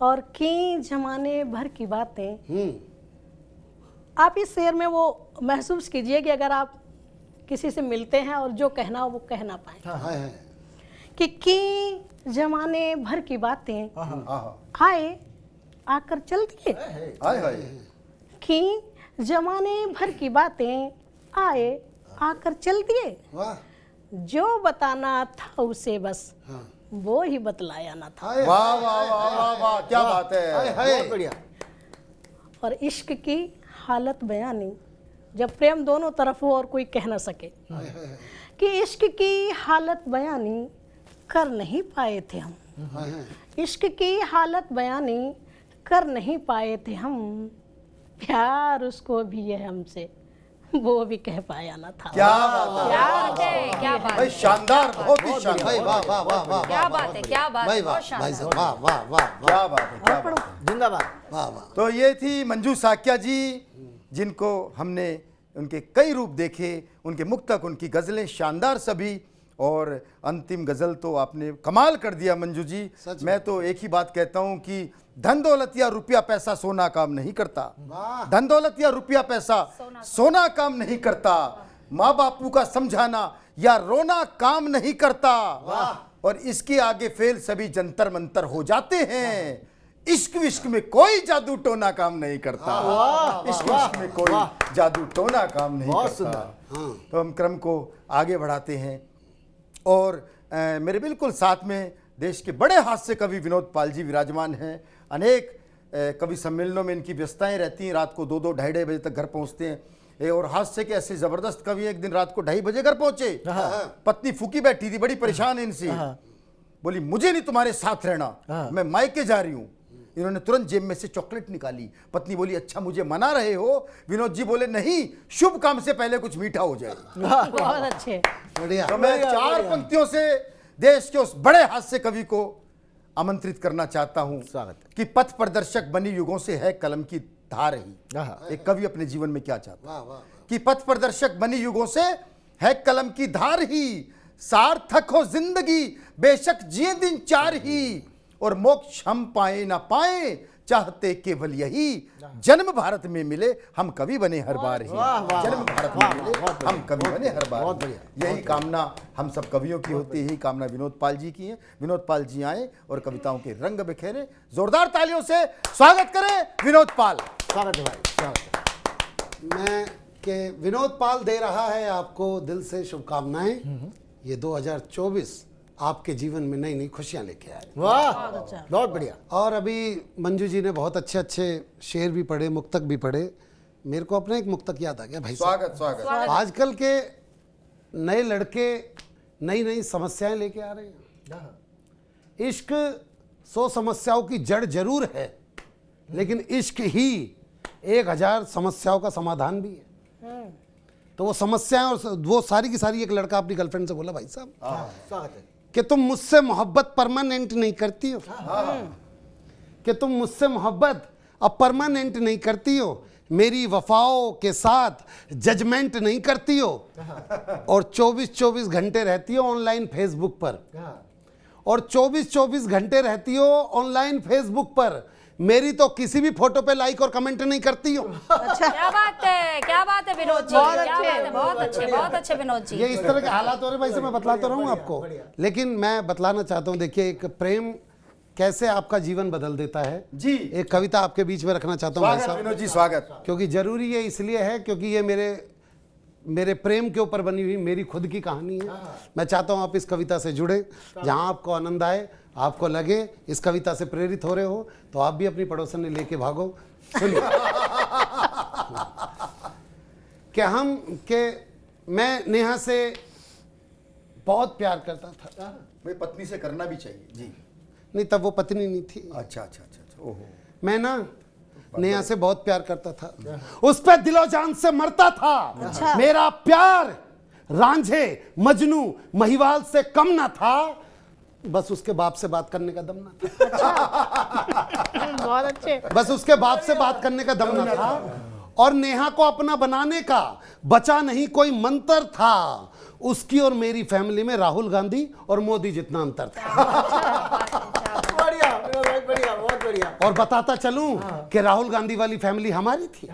और की जमाने भर की बातें, आप इस शेर में वो महसूस कीजिए कि अगर आप किसी से मिलते हैं और जो कहना हो वो कह ना पाए, हाय हाय। कि जमाने भर की बातें आए आकर चल दिए, हाय हाय। कि जमाने भर की बातें आए आकर चल दिए, वाह। जो बताना था उसे बस वो ही बतलाया ना था। हाय वाह वाह वाह वाह वाह, क्या बात हाय है। हाय। बहुत बढ़िया। और इश्क की हालत बयानी, जब प्रेम दोनों तरफ हो और कोई कह ना सके, कि इश्क की हालत बयानी कर नहीं पाए थे हम, हाय हाय। इश्क की हालत बयानी कर नहीं पाए थे हम, प्यार उसको भी है हमसे वो भी कह पाया ना था। क्या बात है, क्या बात है, क्या बात भाई है, शानदार, बहुत ही भाई शानदार। वाह वाह वाह वाह क्या बात है, क्या बात भाई है, वाह बहुत भाई शानदार। साहब वाह वाह वाह वाह क्या बात है, क्या बात है। जिंदाबाद। वाह वाह। तो ये थी मंजू साकिया जी, जिनको हमने उनके कई रूप देखे, उनके मुक्तक, उनकी गज़लें शानदार सभी, और अंतिम गज़ल तो आपने कमाल कर दिया मंजू जी। सच मैं तो एक ही बात कहता हूँ कि धन दौलत या रुपया पैसा सोना काम नहीं करता, धन दौलत या रुपया पैसा सोना काम नहीं करता, माँ बापू का समझाना या रोना काम नहीं करता, और इसके आगे फेल सभी जंतर मंतर हो जाते हैं। इश्क विश्क में कोई जादू टोना काम नहीं करता, इश्क विश्क में कोई जादू टोना काम नहीं बहुत करता। सुंदर। तो हम क्रम को आगे बढ़ाते हैं, और मेरे बिल्कुल साथ में देश के बड़े हास्य कवि विनोद पाल जी विराजमान हैं। अनेक कवि सम्मेलनों में इनकी व्यस्तताएं रहती हैं, रात को 2-2 ढाई बजे तक घर पहुंचते हैं। और हास्य के ऐसे जबरदस्त कवि एक दिन रात को 2:30 बजे घर पहुंचे, पत्नी फूकी बैठी थी, बड़ी परेशान है इनसे, बोली मुझे नहीं तुम्हारे साथ रहना, मैं मायके जा रही हूँ। इन्होंने तुरंत जेब में से चॉकलेट निकाली, पत्नी बोली अच्छा मुझे मना रहे हो? विनोद जी बोले नहीं, शुभ काम से पहले कुछ मीठा हो जाए। बहुत अच्छे। बढ़िया। तो मैं 4 पंक्तियों से देश के उस बड़े हास्य कवि को आमंत्रित करना चाहता हूं स्वागत है। कि पथ प्रदर्शक बनी युगों से है कलम की धार ही। एक कवि अपने जीवन में क्या चाहता है वाह वाह। कि पथ प्रदर्शक बनी युगों से है कलम की धार ही, सार्थक हो जिंदगी बेशक जिए दिन 4 ही, और मोक्ष हम पाए ना पाए चाहते केवल यही, जन्म भारत में मिले हम कवि बने हर बार ही, जन्म भारत में मिले हम कवि बने हर बार। बहुत बढ़िया। यही कामना हम सब कवियों की होती है, यही कामना विनोद पाल जी की है। विनोद पाल जी आए और कविताओं के रंग बिखेरे। जोरदार तालियों से स्वागत करें विनोद पाल। स्वागत है भाई, स्वागत है। मैं के विनोद पाल दे रहा है आपको दिल से शुभकामनाएं। ये 2024 आपके जीवन में नई नई खुशियां लेके आए। वाह, बहुत बढ़िया। और अभी मंजू जी ने बहुत अच्छे अच्छे शेर भी पढ़े, मुक्तक भी पढ़े। मेरे को अपना एक मुक्तक याद आ गया भाई साहब। स्वागत स्वागत। आजकल के नए लड़के नई नई समस्याएं लेके आ रहे हैं। इश्क 100 समस्याओं की जड़ जरूर है, लेकिन इश्क ही 1000 समस्याओं का समाधान भी है। तो वो समस्याएं और वो सारी की सारी, एक लड़का अपनी गर्लफ्रेंड से बोला भाई साहब स्वागत है। कि तुम मुझसे मोहब्बत परमानेंट नहीं करती हो, कि तुम मुझसे मोहब्बत अब परमानेंट नहीं करती हो, मेरी वफाओं के साथ जजमेंट नहीं करती हो, और 24-24 घंटे रहती हो ऑनलाइन फेसबुक पर, और 24-24 घंटे रहती हो ऑनलाइन फेसबुक पर, मेरी तो किसी भी फोटो पे लाइक और कमेंट नहीं करती हो। क्या बात है, क्या बात है विनोद जी, क्या बात है, बहुत अच्छे विनोद जी। ये इस तरह के हालात हो रहे भाई साहब, मैं बतलाता रहूं आपको, लेकिन मैं बतलाना चाहता हूं। देखिए, एक प्रेम कैसे आपका जीवन बदल देता है जी। एक कविता आपके बीच में रखना चाहता हूं भाई स्वागत साहब, विनोद जी, स्वागत। क्योंकि जरूरी ये इसलिए है क्योंकि ये मेरे प्रेम के ऊपर बनी हुई मेरी खुद की कहानी है। मैं चाहता हूं आप इस कविता से जुड़े, जहां आपको आनंद आए, आपको लगे इस कविता से प्रेरित हो रहे हो, तो आप भी अपनी पड़ोसन ने लेके भागो। सुनिए कि मैं नेहा से बहुत प्यार करता था। भाई पत्नी से करना भी चाहिए जी। नहीं, तब वो पत्नी नहीं थी। अच्छा अच्छा अच्छा अच्छा, ओहो। मैं ना नेहा से बहुत प्यार करता था, उस पे दिलो जान से मरता था। मेरा प्यार रांझे, मजनू, महिवाल से कम ना था, बस उसके बाप से बात करने का दम ना था। बहुत अच्छे। बस उसके बाप से बात करने का दम ना था। और नेहा को अपना बनाने का बचा नहीं कोई मंत्र था। उसकी और मेरी फैमिली में राहुल गांधी और मोदी जितना अंतर था। बढ़िया, बहुत बढ़िया, बहुत बढ़िया। और बताता चलूं कि राहुल गांधी वाली फैमिली हमारी थी।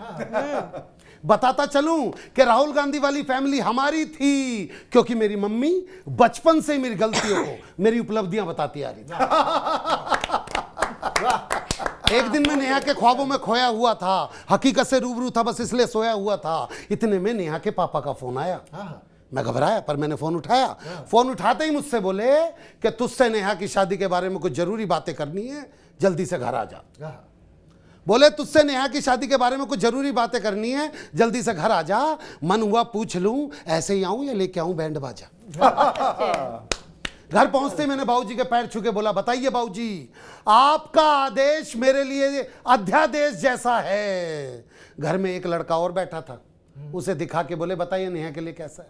बताता चलूं कि राहुल गांधी वाली फैमिली हमारी थी, क्योंकि मेरी मम्मी बचपन से मेरी गलतियों को, मेरी उपलब्धियां बताती आ रही थी। एक दिन मैं नेहा के ख्वाबों में खोया हुआ था, हकीकत से रूबरू था, बस इसलिए सोया हुआ था। इतने में नेहा के पापा का फोन आया। मैं घबराया, पर मैंने फोन उठाया। फोन उठाते ही मुझसे बोले कि तुझसे नेहा की शादी के बारे में कुछ जरूरी बातें करनी है, जल्दी से घर आ जा। बोले तुझसे नेहा की शादी के बारे में कुछ जरूरी बातें करनी है, जल्दी से घर आ जा। मन हुआ पूछ लूं ऐसे ही आऊं या लेके आऊं बैंड बाजा। घर पहुंचते मैंने बाबूजी के पैर छू के बोला, बताइए बाबूजी, आपका आदेश मेरे लिए अध्यादेश जैसा है। घर में एक लड़का और बैठा था, उसे दिखा के बोले, बताइए नेहा के लिए कैसा है।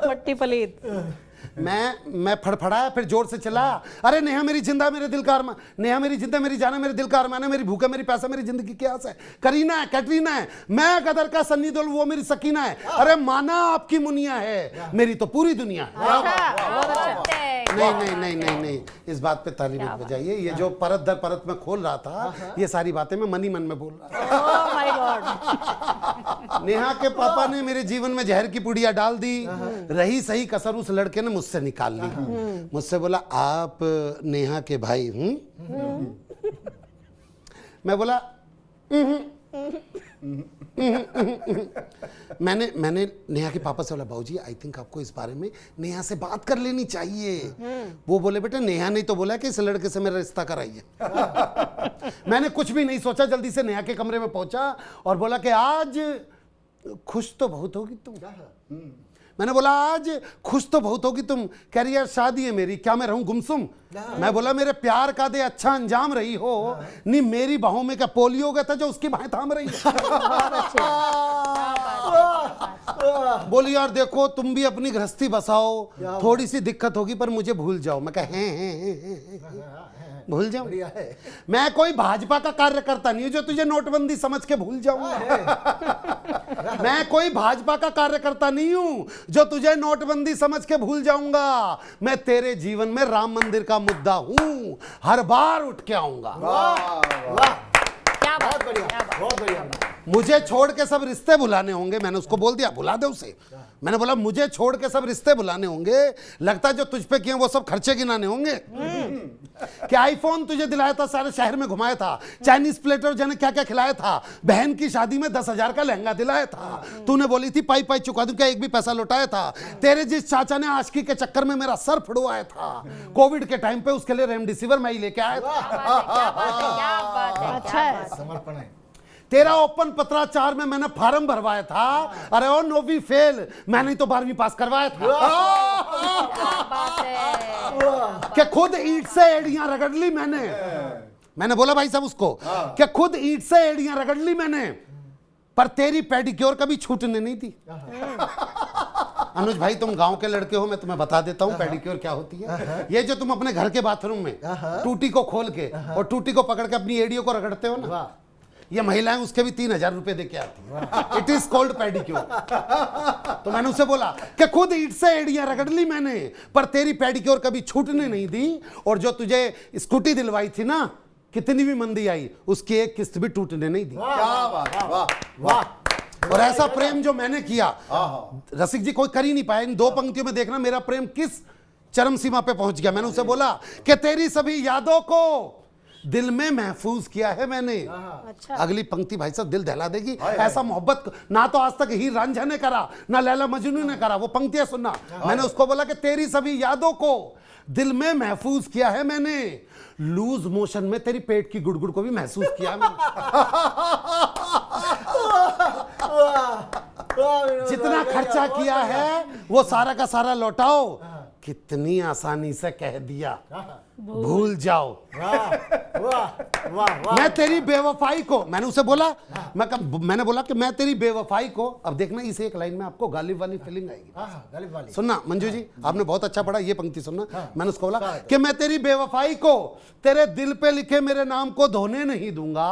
मट्टी पलीत। मैं फड़फड़ाया, फिर जोर से चिल्लाया, अरे नेहा मेरी जिंदा, मेरे दिल का अरमान, नेहा मेरी जिंदा, मेरी जाना, मेरे दिल का अरमान है, मेरी भूख है, मेरी प्यास है, मेरी जिंदगी की आस है, करीना है, कैटरीना है, मैं गदर का सन्नी देओल, वो मेरी सकीना है, अरे माना आपकी मुनिया है, मेरी तो पूरी दुनिया है। नहीं नहीं नहीं नहीं नहीं, इस बात पे ताली मत बजाइए। ये जो परत दर परत में खोल रहा था, ये सारी बातें मैं मन ही मन में बोल रहा था। Oh my God. नेहा के पापा ने मेरे जीवन में जहर की पुड़िया डाल दी। रही सही कसर उस लड़के ने मुझसे निकाल ली। मुझसे बोला, आप नेहा के भाई? मैं बोला मैंने नेहा के पापा से बोला, बाबूजी आई थिंक आपको इस बारे में नेहा से बात कर लेनी चाहिए। वो बोले, बेटा नेहा नहीं तो बोला कि इस लड़के से मेरा रिश्ता कराइए। मैंने कुछ भी नहीं सोचा, जल्दी से नेहा के कमरे में पहुंचा और बोला कि आज खुश तो बहुत होगी तुम। मैंने बोला, आज खुश तो बहुत होगी तुम। कह रही यार शादी है मेरी, क्या मैं रहूं गुमसुम? मैं बोला, मेरे प्यार का दे अच्छा अंजाम रही हो। नहीं मेरी बाहों में क्या पोलियो गया था जो उसकी बाहें थाम रही है। बोली, यार देखो तुम भी अपनी गृहस्थी बसाओ, थोड़ी सी दिक्कत होगी पर मुझे भूल जाओ। मैं कहा भूल जाऊं? मैं कोई भाजपा का कार्यकर्ता नहीं हूं जो तुझे नोटबंदी समझ के भूल जाऊंगा। मैं कोई भाजपा का कार्यकर्ता नहीं हूं जो तुझे नोटबंदी समझ के भूल जाऊंगा। मैं तेरे जीवन में राम मंदिर का मुद्दा हूं, हर बार उठ के आऊंगा। क्या बात, बहुत बढ़िया। मुझे छोड़ के सब रिश्ते भुलाने होंगे। मैंने उसको बोल दिया, भुला दे उसे। मैंने बोला, मुझे छोड़ के सब रिश्ते भुलाने होंगे, लगता है जो तुझ पे किए वो सब खर्चे गिनाने होंगे। क्या आईफोन तुझे दिलाया था, सारे शहर में घुमाया था, चाइनीज प्लेटर जाने क्या क्या खिलाया था, बहन की शादी में 10,000 का लहंगा दिलाया था, तूने बोली थी पाई पाई चुका दूं, क्या एक भी पैसा लौटाया था? तेरे जिस चाचा ने आशिकी के चक्कर में मेरा सर फुड़वाया था, कोविड के टाइम पे उसके लिए रेमडेसिविर मैं ही लेके आया था। क्या बात है, अच्छा है। समर्पण है। तेरा ओपन पत्राचार में मैंने फार्म भरवाया था, अरे ओ नोवी फेल, मैंने तो 12वीं पास करवाया था। क्या बात है। कि खुद ईंट से एड़ियां रगड़ ली मैंने बोला भाई साहब उसको कि खुद ईंट से एड़ियां रगड़ ली मैंने, पर तेरी पेडिक्योर कभी छूटने नहीं दी। अनुज भाई तुम गांव के लड़के हो, मैं तुम्हें बता देता हूं पेडिक्योर क्या होती है। ये जो तुम अपने घर के बाथरूम में टूटी को खोल के और टूटी को पकड़ के अपनी एड़ियों को रगड़ते हो ना, ये महिलाएं उसके भी 3,000 रुपए दे के आती। It is called pedicure. तो मैंने उसे बोला कि खुद ईंट से एड़ियां रगड़ ली मैंने, पर तेरी पेडिक्योर कभी छूटने नहीं दी। और जो तुझे स्कूटी दिलवाई थी ना, कितनी भी मंदी आई, उसकी एक किस्त भी टूटने नहीं दी। क्या बात, वाह वाह। और ऐसा प्रेम जो मैंने किया, रसिक जी कोई कर ही नहीं पाया। इन 2 पंक्तियों में देखना मेरा प्रेम किस चरम सीमा पे पहुंच गया। मैंने उसे बोला कि तेरी सभी यादों को दिल में महफूज किया है मैंने। अच्छा। अगली पंक्ति भाई साहब दिल दहला देगी। ऐसा मोहब्बत ना तो आज तक हीर रांझा ने करा, ना लैला मजनू ने करा। वो पंक्तियां सुनना। मैंने उसको बोला कि तेरी सभी यादों को दिल में महफूज किया है मैंने, लूज मोशन में तेरी पेट की गुड़गुड़ को भी महसूस किया मैंने। जितना खर्चा किया है वो सारा का सारा लौटाओ, कितनी आसानी से कह दिया। भूल जाओ। वाह वाह वाह वाह। मैं तेरी बेवफाई को, मैंने उसे बोला, मैंने बोला कि मैं तेरी बेवफाई को, अब देखना इस एक लाइन में आपको गालिब वाली फीलिंग आएगी। गलित वाली। सुनना मंजू जी, आपने बहुत अच्छा पढ़ा, ये पंक्ति सुनना। मैंने उसको बोला कि मैं तेरी बेवफाई को तेरे दिल पे लिखे मेरे नाम को धोने नहीं दूंगा।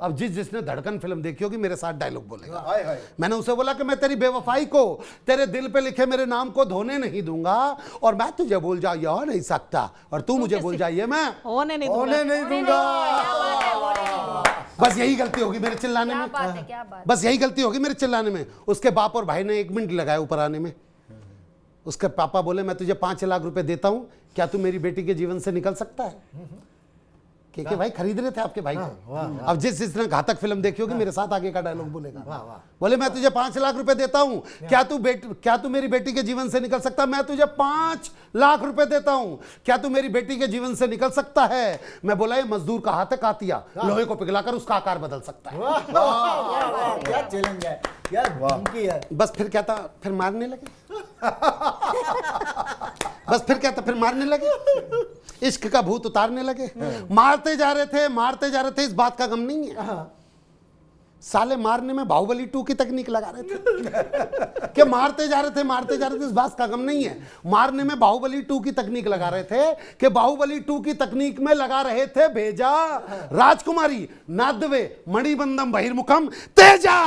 अब जिसने धड़कन फिल्म देखी होगी मेरे साथ डायलॉग बोलेगा। मैंने उसे बोला कि मैं तेरी बेवफाई को तेरे दिल पे लिखे मेरे नाम को धोने नहीं दूंगा, और मैं तुझे भूल जा यह नहीं सकता, और तू मुझे भूल जाइए मैं होने नहीं होने नहीं दूंगा। बस यही गलती होगी मेरे चिल्लाने क्या में। बात है, क्या बात। बस यही गलती होगी मेरे चिल्लाने में। उसके बाप और भाई ने 1 मिनट लगाया ऊपर आने में। उसके पापा बोले मैं तुझे 5 लाख रुपए देता हूं, क्या तू मेरी बेटी के जीवन से निकल सकता है? के भाई खरीद रहे थे आपके भाई को। अब जिसने घातक फिल्म देखी होगी मेरे साथ आगे का डायलॉग बोलेगा। बोले मैं तुझे 5 लाख रुपए देता हूं, क्या तू मेरी बेटी के जीवन से निकल सकता है? मैं तुझे 5 लाख रुपए देता हूं, क्या तू मेरी बेटी के जीवन से निकल सकता है? मैं बोला ये मजदूर का हाथ है कातिया, लोहे को पिघलाकर उसका आकार बदल सकता है। क्या चैलेंज है, क्या धमकी है। बस फिर क्या था, फिर मारने लगे। बस फिर क्या था, फिर मारने लगे, इश्क का भूत उतारने लगे। मारते जा रहे थे, इस बात का गम नहीं है। साले मारने में बाहुबली 2 की तकनीक लगा रहे थे कि मारते जा रहे थे, इस बात का गम नहीं है। मारने में बाहुबली 2 की तकनीक लगा रहे थे कि बाहुबली 2 की तकनीक में लगा रहे थे भेजा राजकुमारी नादवे मणिबंधम बहिर्मुखम तेजा,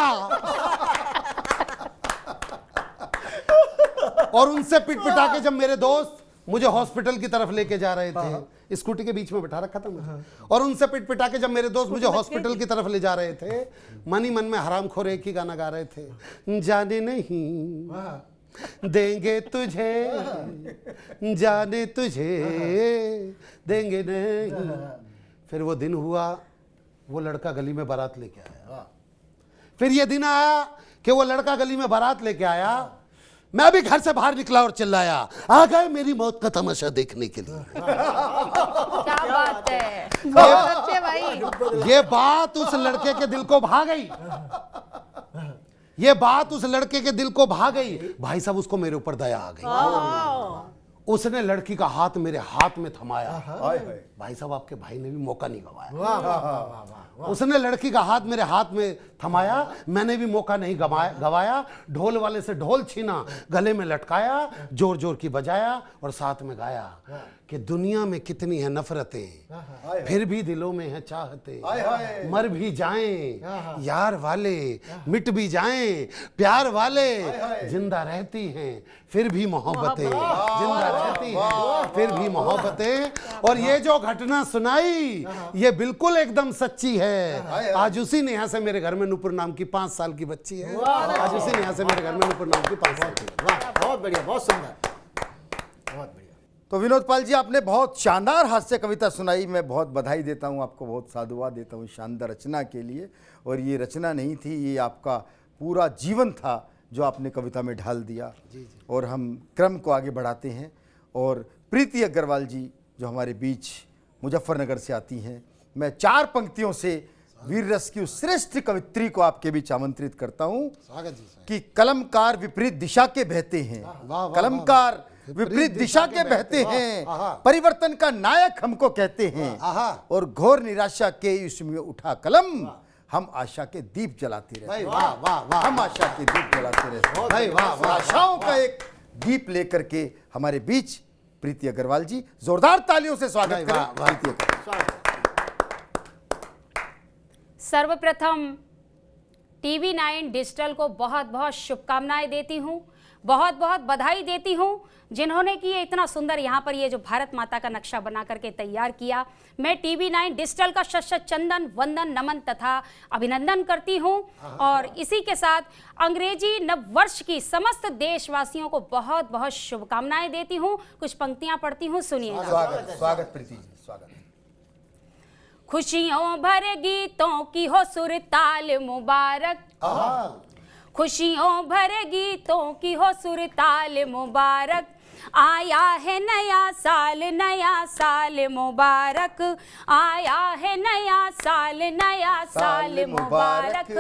और उनसे पिटपिटा के जब मेरे दोस्त मुझे हॉस्पिटल की तरफ लेके जा रहे थे, स्कूटी के बीच में बैठा रखा था मुझे, और उनसे पिटपिटा के जब मेरे दोस्त मुझे हॉस्पिटल की तरफ ले जा रहे थे, मन ही मन में हरामखोर एक ही गाना गा रहे थे, जाने नहीं देंगे तुझे, जाने तुझे देंगे नहीं। फिर वो दिन हुआ, वो लड़का गली में बारात लेके आया। फिर ये दिन आया कि वो लड़का गली में बारात लेके आया। मैं भी घर से बाहर निकला और चिल्लाया, आ गए मेरी मौत का तमाशा देखने के लिए। क्या बात है। सच्चे भाई। ये बात उस लड़के के दिल को भा गई, ये बात उस लड़के के दिल को भा गई। भाई साहब उसको मेरे ऊपर दया आ गई। उसने लड़की का हाथ मेरे हाथ में थमाया। भाई साहब आपके भाई ने भी मौका नहीं गवाया। उसने लड़की का हाथ मेरे हाथ में थमाया, मैंने भी मौका नहीं गवाया। ढोल वाले से ढोल छीना, गले में लटकाया, जोर जोर की बजाया और साथ में गाया कि दुनिया में कितनी है नफरतें, फिर भी दिलों में है चाहते। मर भी जाएं यार वाले, मिट भी जाएं प्यार वाले, जिंदा रहती हैं फिर भी मोहब्बतें, जिंदा रहती हैं फिर भी मोहब्बतें। और ये जो घटना सुनाई ये बिल्कुल एकदम सच्ची है। आज उसी नेहा से मेरे घर में नुपुर नाम की 5 साल की बच्ची है। आज उसी नेहा से मेरे घर में नुपुर नाम की 5 साल की। वाह, बहुत बढ़िया, बहुत सुंदर, बहुत बढ़िया। तो विनोद पाल जी आपने बहुत शानदार हास्य कविता सुनाई। मैं बहुत बधाई देता हूं आपको, बहुत साधुवाद देता हूं शानदार रचना के लिए। और ये रचना नहीं थी, ये आपका पूरा जीवन था जो आपने कविता में ढाल दिया। और हम क्रम को आगे बढ़ाते हैं और प्रीति अग्रवाल जी जो हमारे बीच मुजफ्फरनगर से आती हैं, मैं 4 पंक्तियों से वीर रस की उस श्रेष्ठ कवित्री को आपके बीच आमंत्रित करता हूं कि कलमकार विपरीत दिशा के बहते हैं, कलमकार विपरीत दिशा के बहते हैं, परिवर्तन का नायक हमको कहते हैं, और घोर निराशा के इसमें उठा कलम, हम आशा के दीप जलाते रहते हैं। हम आशा के दीप जलाते रहते हैं। आशाओं का एक दीप लेकर के हमारे बीच प्रीति अग्रवाल जी, जोरदार तालियों से स्वागत करें प्रीति अग्रवाल। सर्वप्रथम टीवी 9 डिजिटल को बहुत बहुत शुभकामनाएं देती हूं, बहुत बहुत बधाई देती हूं जिन्होंने कि ये इतना सुंदर यहाँ पर ये जो भारत माता का नक्शा बना करके तैयार किया। मैं टीवी 9 डिजिटल का शत चंदन वंदन नमन तथा अभिनंदन करती हूँ। और इसी के साथ अंग्रेजी नव वर्ष की समस्त देशवासियों को बहुत बहुत शुभकामनाएं देती हूँ। कुछ पंक्तियां पढ़ती हूँ, सुनिएगा। स्वागत प्रीति जी, स्वागत। खुशियों भरे गीतों की हो सुरताल मुबारक, खुशियों भरे गीतों की हो सुरताल मुबारक, आया है नया साल मुबारक, आया है नया साल मुबारक।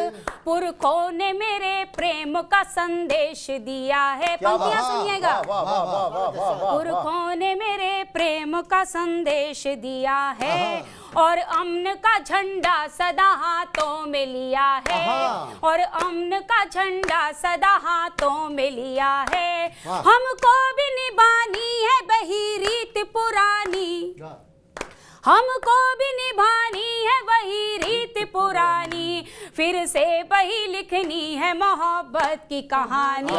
पुरखों ने मेरे प्रेम का संदेश दिया है। पंक्तियां सुनिएगा। पुरखों ने मेरे प्रेम का संदेश दिया है और अमन का झंडा सदा हाथों में लिया है, और अमन का झंडा सदा हाथों में लिया है। हमको भी निभानी है वही रीत पुरानी, हमको भी निभानी है वही रीत पुरानी, फिर से वही लिखनी है मोहब्बत की कहानी,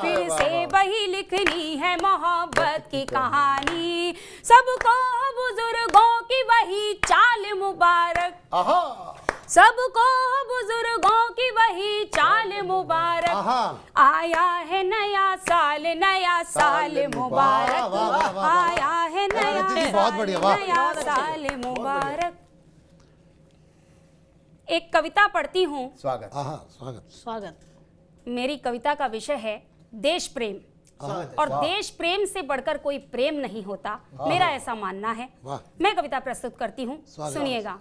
फिर से वही लिखनी है मोहब्बत की कहानी। सबको बुजुर्गों की वही चाल मुबारक, सबको बुजुर्गों की वही चाल मुबारक। आया है नया साल मुबारक, आया है नया साल मुबारक। एक कविता पढ़ती हूँ। स्वागत। स्वागत। मेरी कविता का विषय है देश प्रेम, और देश प्रेम से बढ़कर कोई प्रेम नहीं होता, मेरा ऐसा मानना है। मैं कविता प्रस्तुत करती हूँ, सुनिएगा।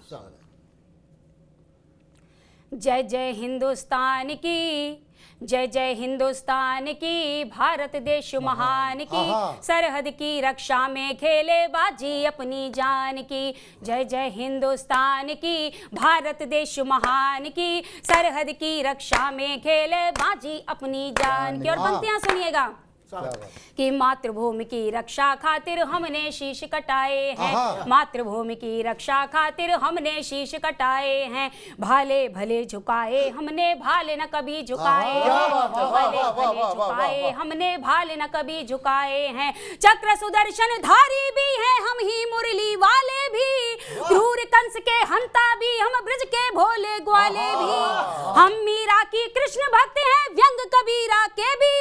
जय जय हिंदुस्तान की, जय जय हिंदुस्तान की, भारत देश महान की, सरहद की रक्षा में खेले बाजी अपनी जान की। जय जय हिंदुस्तान की, भारत देश महान की, सरहद की रक्षा में खेले बाजी अपनी जान की। और पंक्तियां सुनिएगा कि मातृभूमि की रक्षा खातिर हमने शीश कटाए हैं, मातृभूमि की रक्षा खातिर हमने शीश कटाए हैं। भाले भले झुकाए हमने भाले न कभी झुकाए, भाले भले झुकाए हमने भाले न कभी झुकाए हैं। चक्र सुदर्शन धारी भी हैं हम ही मुरली वाले भी, क्रूर कंस के हंता भी हम ब्रज के भोले ग्वाले भी। हम मीरा की कृष्ण भक्त हैं, व्यंग कबीरा के भी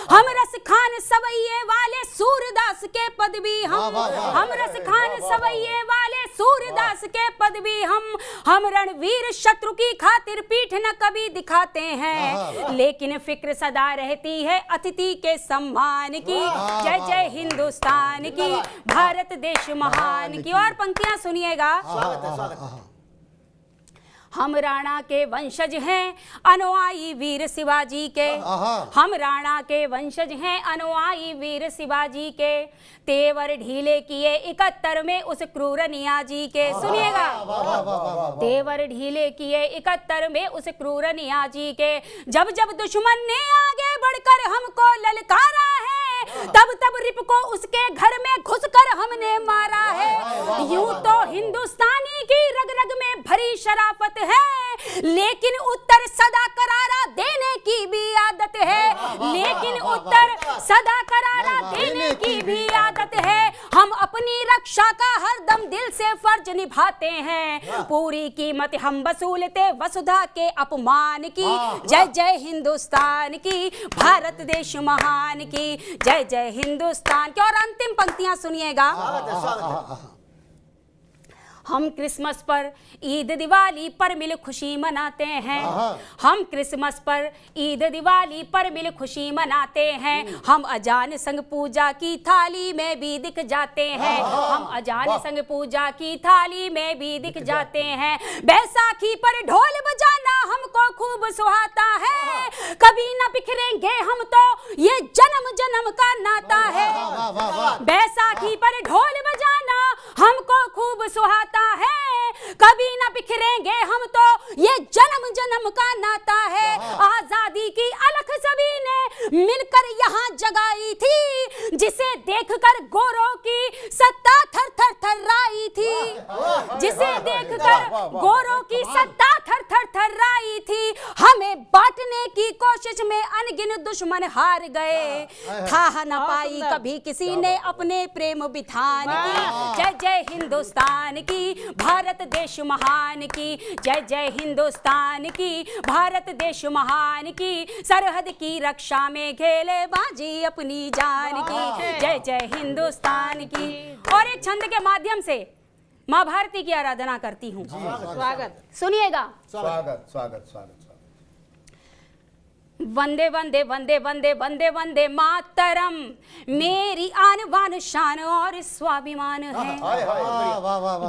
हम रस खान सवैये वाले सूरदास के पद भी हम रस खान सवैये वाले सूरदास के पद भी हम रणवीर शत्रु की खातिर पीठ न कभी दिखाते हैं, लेकिन फिक्र सदा रहती है अतिथि के सम्मान की। जय जय हिंदुस्तान की, भारत देश महान की। और पंक्तियां सुनिएगा। हम राणा के वंशज हैं अनुयायी वीर शिवाजी के, हम राणा के वंशज हैं अनुयायी वीर शिवाजी के। तेवर ढीले किए 71 में उस क्रूर नियाजी के। सुनिएगा। तेवर ढीले किए 71 में उस क्रूर नियाजी के। जब जब दुश्मन ने आगे बढ़कर हमको ललकारा है, तब तब रिप को उसके घर में घुसकर हमने मारा है। यूं तो हिंदुस्तानी की रग रग में भरी शराफत है, लेकिन उत्तर सदा करारा देने की भी आदत है, लेकिन उत्तर सदा करारा देने की भी आदत है। हम अपनी रक्षा का हरदम दिल से फर्ज निभाते हैं, पूरी कीमत हम वसूलते वसुधा के अपमान की। जय जय हिंदुस्तान की, भारत देश महान की, जय जय हिंदुस्तान की। और अंतिम पंक्तियां सुनिएगा। हम क्रिसमस पर ईद दिवाली पर मिल खुशी मनाते हैं, हम क्रिसमस पर ईद दिवाली पर मिल खुशी मनाते हैं। हम अजान संग पूजा की थाली में भी दिख जाते हैं, हम अजान संग पूजा की थाली में भी दिख जाते हैं। बैसाखी पर ढोल बजाना हमको खूब सुहाता है, कभी न बिखरेंगे हम तो ये जन्म जन्म का नाता है। बैसाखी पर ढोल बजाना हमको खूब सुहाता है, कभी न बिखरेंगे हम तो ये जन्म जन्म का नाता है। आजादी की अलख सभी ने मिलकर यहाँ जगाई थी, जिसे देखकर गोरों की सत्ता थर थर थर्राई थी, जिसे देखकर गोरों की सत्ता थर थर थर्राई थी। हमें बांटने की कोशिश में अनगिन दुश्मन हार गए, था न पाई कभी किसी ने अपने प्रेम बिथान की। जय जय हिंदुस्तान की, भारत देश महान की, जय जय हिंदुस्तान की, भारत देश महान की, सरहद की रक्षा में खेले बाजी अपनी जान की। जय जय हिंदुस्तान की। और एक छंद के माध्यम से माँ भारती की आराधना करती हूँ। स्वागत। सुनिएगा। स्वागत स्वागत स्वागत। वंदे वंदे वंदे वंदे वंदे वंदे मातरम मेरी आन बान शान और स्वाभिमान है।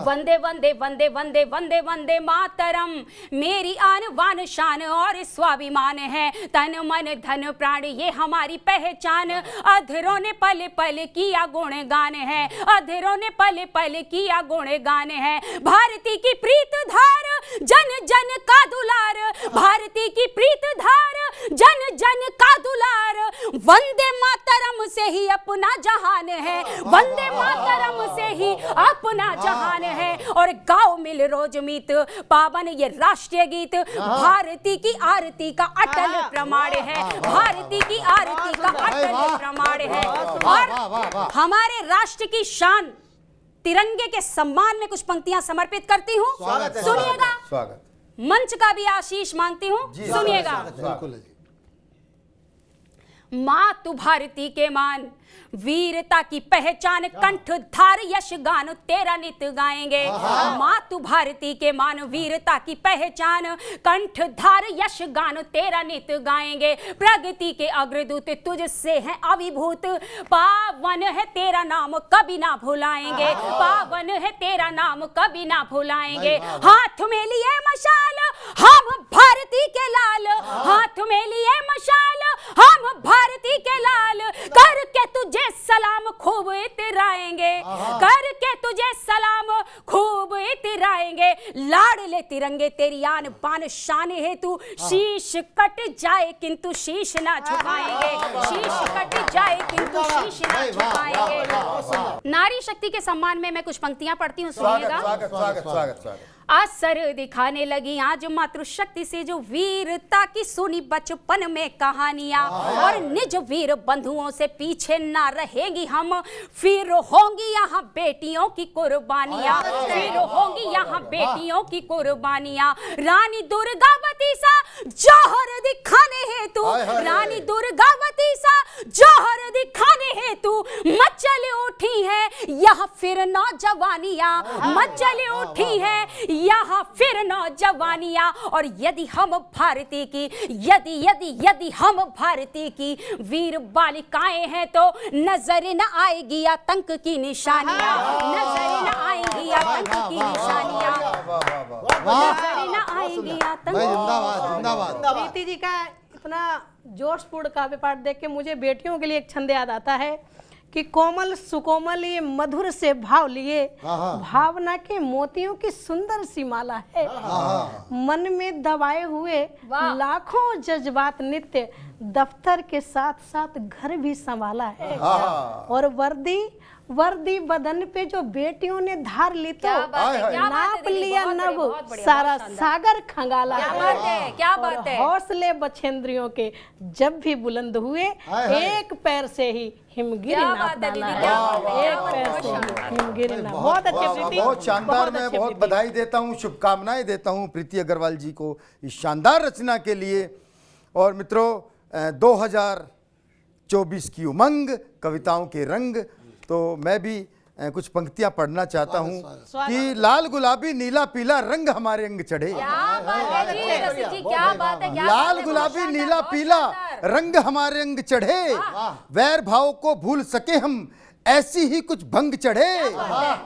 वंदे वंदे वंदे वंदे वंदे वंदे मातरम मेरी आन बान शान और स्वाभिमान है। तन मन धन प्राण ये हमारी पहचान, अधरों ने पल पल किया गुणगान है, अधरों ने पल पल किया गुणगान है। भारती की प्रीत धार जन जन का दुलार, भारती की प्रीत धार जन जन का दुलार। वंदे मातरम से ही अपना जहान है, वंदे मातरम से ही अपना जहान है। और गाओ मिल रोज मीत पावन ये राष्ट्रीय गीत, भारती की आरती का अटल प्रमाण है, भारती की आरती का अटल प्रमाण है। और हमारे राष्ट्र की शान तिरंगे के सम्मान में कुछ पंक्तियां समर्पित करती हूँ, सुनिएगा। स्वागत। मंच का भी आशीष मांगती हूँ, सुनिएगा। बिल्कुल है जी। मातु भारती के मान वीरता की पहचान, कंठ धार यश गान तेरा नित गाएंगे। मातु भारती के मान वीरता की पहचान, कंठ धार यश गान तेरा नित गाएंगे। प्रगति के अग्रदूत तुझसे हैं अभिभूत, पावन है तेरा नाम कभी ना भुलाएंगे, पावन है तेरा नाम कभी ना भुलाएंगे। हाथ में लिए मशाल हम भारती के लाल, हाथ में लिए मशाल हम भारती के लाल। करके तुझे सलाम खूब इतराएंगे, करके तुझे सलाम खूब इतराएंगे। लाडले तिरंगे तेरी आन बान शान है तू, शीश कट जाए किंतु शीश ना झुकाएंगे, शीश कट जाए किंतु शीश ना झुकाएंगे। नारी शक्ति के सम्मान में मैं कुछ पंक्तियां पढ़ती हूँ, सुनिएगा। स्वागत स्वागत स्वागत स्वागत। असर दिखाने लगी आज मातृशक्ति से जो वीरता की सुनी बचपन में कहानियां, और निज वीर बंधुओं से पीछे ना रहेंगी हम, फिर होंगी यहाँ बेटियों की कुर्बानियां, फिर होंगी यहाँ बेटियों की कुर्बानियां। रानी दुर्गावती सा जौहर दिखाने हेतु, रानी दुर्गावती सा जौहर दिखाने हेतु मचल उठी है यह फिर नौजवानियां, मचल उठी है यहाँ फिर नौजवानियां। और यदि हम भारती की, यदि यदि यदि हम भारती की वीर बालिकाएं हैं तो नजर न आएगी आतंक की निशानियां, नजर न आएगी आतंक की निशानियां, नजर न आएगी आतंक। जिंदाबाद जिंदाबाद। प्रीति जी का इतना जोशपूर्ण काव्य पाठ देख के मुझे बेटियों के लिए एक छंद याद आता है कि कोमल सुकोमल ये मधुर से भाव लिए, भावना के मोतियों की सुंदर सी माला है। मन में दबाए हुए लाखों जज्बात नित्य दफ्तर के साथ साथ घर भी संभाला है। और वर्दी बदन पे जो बेटियों ने धार ली तो नाप लिया नभ सारा सागर खंगाला है। क्या बात है। हौसले बछेंद्रियों के जब भी बुलंद हुए, एक पैर से ही हिमगिरी नाप डाला है, एक पैर से ही हिमगिरी नाप। बहुत अच्छे प्रीति, बहुत शानदार। मैं बहुत बधाई देता हूँ, शुभकामनाएं देता हूँ प्रीति अग्रवाल जी को इस शानदार रचना के लिए। और मित्रों 2024 की उमंग, कविताओं के रंग, तो मैं भी कुछ पंक्तियां पढ़ना चाहता हूं कि लाल गुलाबी नीला पीला रंग हमारे अंग चढ़े। क्या बात है जी, रसिक जी, क्या बात है, क्या लाल बात है, गुलाबी बहुत नीला शानदार, पीला बहुत शानदार। रंग हमारे अंग चढ़े, वैर भाव को भूल सके हम ऐसी ही कुछ भंग चढ़े।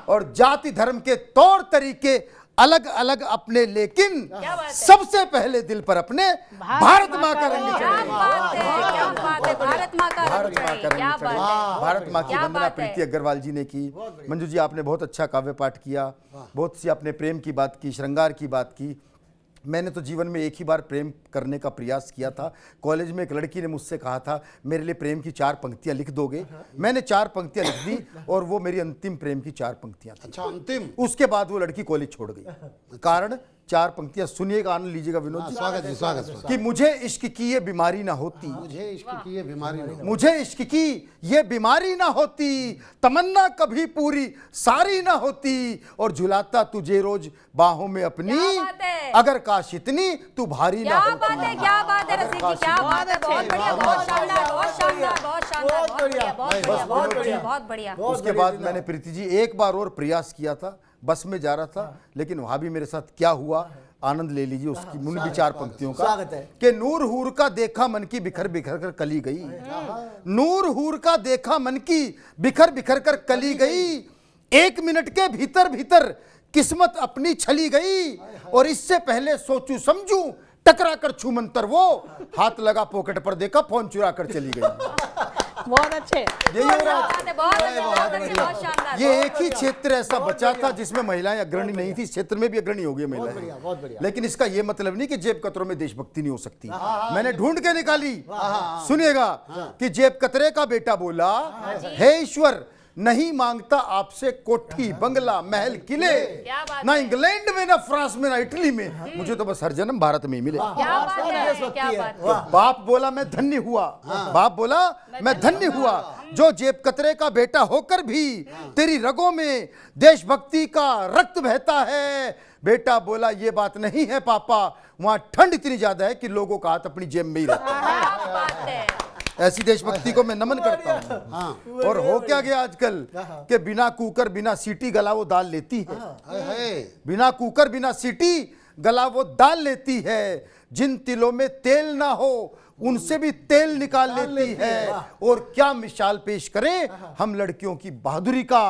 और जाति धर्म के तौर तरीके अलग अलग अपने, लेकिन सबसे पहले दिल पर अपने भारत माँ का रंग क्या चढ़े। बात है, क्या बात है, भारत माँ का भारत रंग माँ का चढ़े, क्या रंग बात चढ़े। है, भारत माँ की क्या वंदना बात है। प्रीति अग्रवाल जी ने की। मंजू जी आपने बहुत अच्छा काव्य पाठ किया, बहुत सी आपने प्रेम की बात की, श्रृंगार की बात की। मैंने तो जीवन में एक ही बार प्रेम करने का प्रयास किया था। कॉलेज में एक लड़की ने मुझसे कहा था मेरे लिए प्रेम की 4 पंक्तियां लिख दोगे। मैंने 4 पंक्तियां लिख दी और वो मेरी अंतिम प्रेम की 4 पंक्तियां थी। अच्छा अंतिम। उसके बाद वो लड़की कॉलेज छोड़ गई। कारण 4 पंक्तियां सुनिएगा, आनंद लीजिएगा विनोद जी। स्वागत जी स्वागत। कि मुझे इश्क की ये बीमारी ना होती, मुझे इश्क की ये बीमारी ना हो। मुझे इश्क की ये बीमारी ना होती, तमन्ना कभी पूरी सारी ना होती, और झुलाता तुझे रोज बाहों में अपनी, क्या बात है। अगर काश इतनी तू भारी ना क्या होती। बात है, क्या बात है रसिक जी, क्या बात है, बहुत बढ़िया, बहुत शानदार, बहुत शानदार, बहुत शानदार, बहुत बढ़िया, बहुत बढ़िया, बहुत बढ़िया, बहुत बढ़िया। उसके बाद मैंने प्रीति जी एक बार और प्रयास किया था, बस में जा रहा था, लेकिन वहां भी मेरे साथ क्या हुआ आनंद ले लीजिए उसकी उन विचार पंक्तियों का स्वागत है। कि नूर हूर का देखा मन की बिखर बिखर कर कली गई, नूर हूर का देखा मन की बिखर बिखर कर कली गई, 1 मिनट के भीतर भीतर किस्मत अपनी छली गई, और इससे पहले सोचू समझू टकरा कर छू मंतर वो, हाथ लगा पॉकेट पर देखा फोन चुरा कर चली गई। बहुत अच्छे। यही हो रहा था। बहुत अच्छे, बहुत शानदार। ये एक ही क्षेत्र ऐसा बचा था जिसमें महिलाएं अग्रणी नहीं थी, इस क्षेत्र में भी अग्रणी हो गई बढ़िया, महिलाएं। बहुत बढ़िया। लेकिन इसका ये मतलब नहीं कि जेब कतरों में देशभक्ति नहीं हो सकती। मैंने ढूंढ के निकाली, सुनिएगा कि जेब कतरे का बेटा बोला, हे ईश्वर नहीं मांगता आपसे कोठी बंगला महल किले, क्या बात ना इंग्लैंड में ना फ्रांस में ना इटली में, मुझे तो बस हर जन्म भारत में ही मिले। क्या बात है, क्या बात है। तो बाप बोला मैं धन्य हुआ, बाप बोला मैं धन्य हुआ जो जेब कतरे का बेटा होकर भी तेरी रगों में देशभक्ति का रक्त बहता है। बेटा बोला ये बात नहीं है पापा, वहां ठंड इतनी ज्यादा है कि लोगों का हाथ अपनी जेब में ही रहता है। क्या बात है। ऐसी देशभक्ति को मैं नमन करता हूँ। और हो क्या गया आजकल कि बिना कुकर बिना सीटी गला वो दाल लेती है, बिना कुकर बिना सीटी गला वो दाल लेती है, जिन तिलों में तेल ना हो उनसे भी तेल निकाल लेती है। और क्या मिसाल पेश करें हम लड़कियों की बहादुरी का,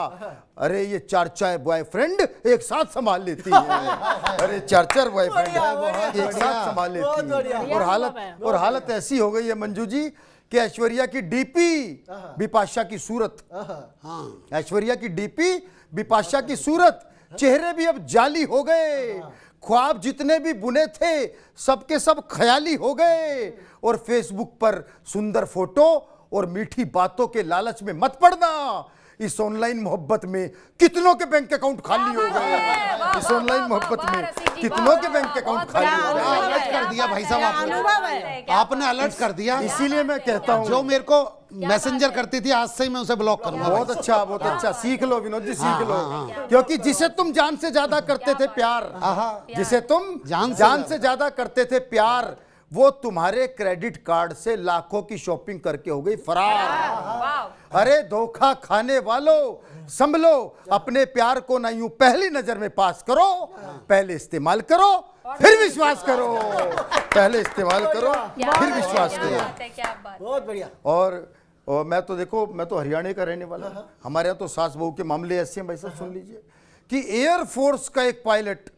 अरे ये 4 बॉयफ्रेंड एक साथ संभाल लेती है, अरे 4 बॉयफ्रेंड एक साथ संभाल लेती है। और हालत ऐसी हो गई है मंजू जी कि ऐश्वर्या की डीपी बिपाशा की सूरत, ऐश्वर्या की डीपी बिपाशा की सूरत, चेहरे भी अब जाली हो गए, ख्वाब जितने भी बुने थे सबके सब ख्याली हो गए। और फेसबुक पर सुंदर फोटो और मीठी बातों के लालच में मत पड़ना, इस ऑनलाइन मोहब्बत में कितनों के बैंक अकाउंट खाली हो गए, इस ऑनलाइन मोहब्बत में कितनों के बैंक अकाउंट खाली हो गए। अलर्ट कर दिया भाई साहब आपने, आपने अलर्ट कर दिया। इसीलिए मैं कहता हूँ जो मेरे को मैसेंजर करती थी आज से ही मैं उसे ब्लॉक करूंगा। बहुत अच्छा, बहुत अच्छा, सीख लो विनोद जी, सीख लो। क्योंकि जिसे तुम जान से ज्यादा करते थे प्यार, जिसे तुम जान से ज्यादा करते थे प्यार, वो तुम्हारे क्रेडिट कार्ड से लाखों की शॉपिंग करके हो गई फरार। अरे धोखा खाने वालों संभलो, अपने प्यार को ना यूं पहली नजर में पास करो, पहले इस्तेमाल करो फिर विश्वास करो, पहले इस्तेमाल करो फिर विश्वास करो। क्या बात। बहुत बढ़िया। और मैं तो देखो, मैं तो हरियाणा का रहने वाला हूं। हमारे यहाँ तो सास बहू के मामले ऐसे हैं भाई साहब, सुन लीजिए कि एयरफोर्स का एक पायलट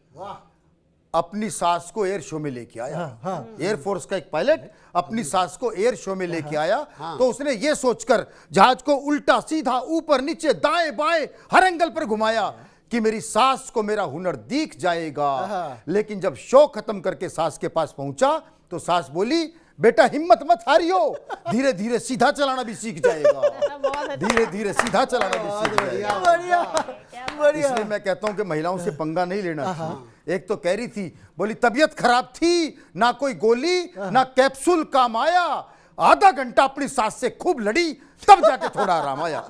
अपनी सास को एयर शो में लेके आया। एयरफोर्स का एक पायलट अपनी सास को एयर शो में लेके आया, तो उसने ये सोचकर जहाज को उल्टा सीधा ऊपर नीचे दाएं बाएं हर एंगल पर घुमाया कि मेरी सास को मेरा हुनर दिख जाएगा। लेकिन जब शो खत्म करके सास के पास पहुंचा तो सास बोली, बेटा हिम्मत मत हारियो, धीरे धीरे सीधा चलाना भी सीख जाएगा, धीरे धीरे सीधा चलाना भी सीख जाएगा। बढ़िया। इसलिए मैं कहता हूं कि महिलाओं से पंगा नहीं लेना चाहिए। एक तो कह रही थी, बोली तबीयत खराब थी, ना कोई गोली ना कैप्सूल काम आया, आधा घंटा अपनी सास से खूब लड़ी, तब जाके थोड़ा आराम आया।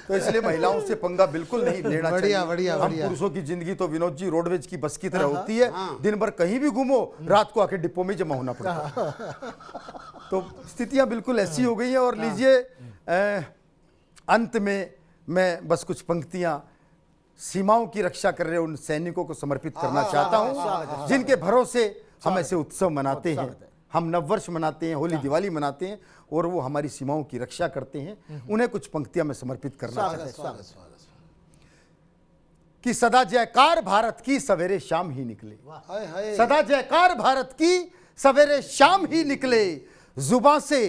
तो इसलिए महिलाओं से पंगा बिल्कुल नहीं लेना चाहिए। बढ़िया, हम पुरुषों की जिंदगी तो विनोद जी रोडवेज की बस की तरह होती है, दिन भर कहीं भी घूमो, रात को आके डिपो में जमा होना पड़ता है। तो स्थितियां बिल्कुल ऐसी हो गई हैं। और लीजिए अंत में मैं बस कुछ पंक्तियां सीमाओं की रक्षा कर रहे उन सैनिकों को समर्पित करना चाहता हूं, जिनके भरोसे हम ऐसे उत्सव मनाते हैं, हम नववर्ष मनाते हैं, होली दिवाली मनाते हैं, और वो हमारी सीमाओं की रक्षा करते हैं। उन्हें कुछ पंक्तियां मैं समर्पित करना चाहता हूं कि सदा जयकार भारत की सवेरे शाम ही निकले, सदा जयकार भारत की सवेरे शाम ही निकले, जुबां से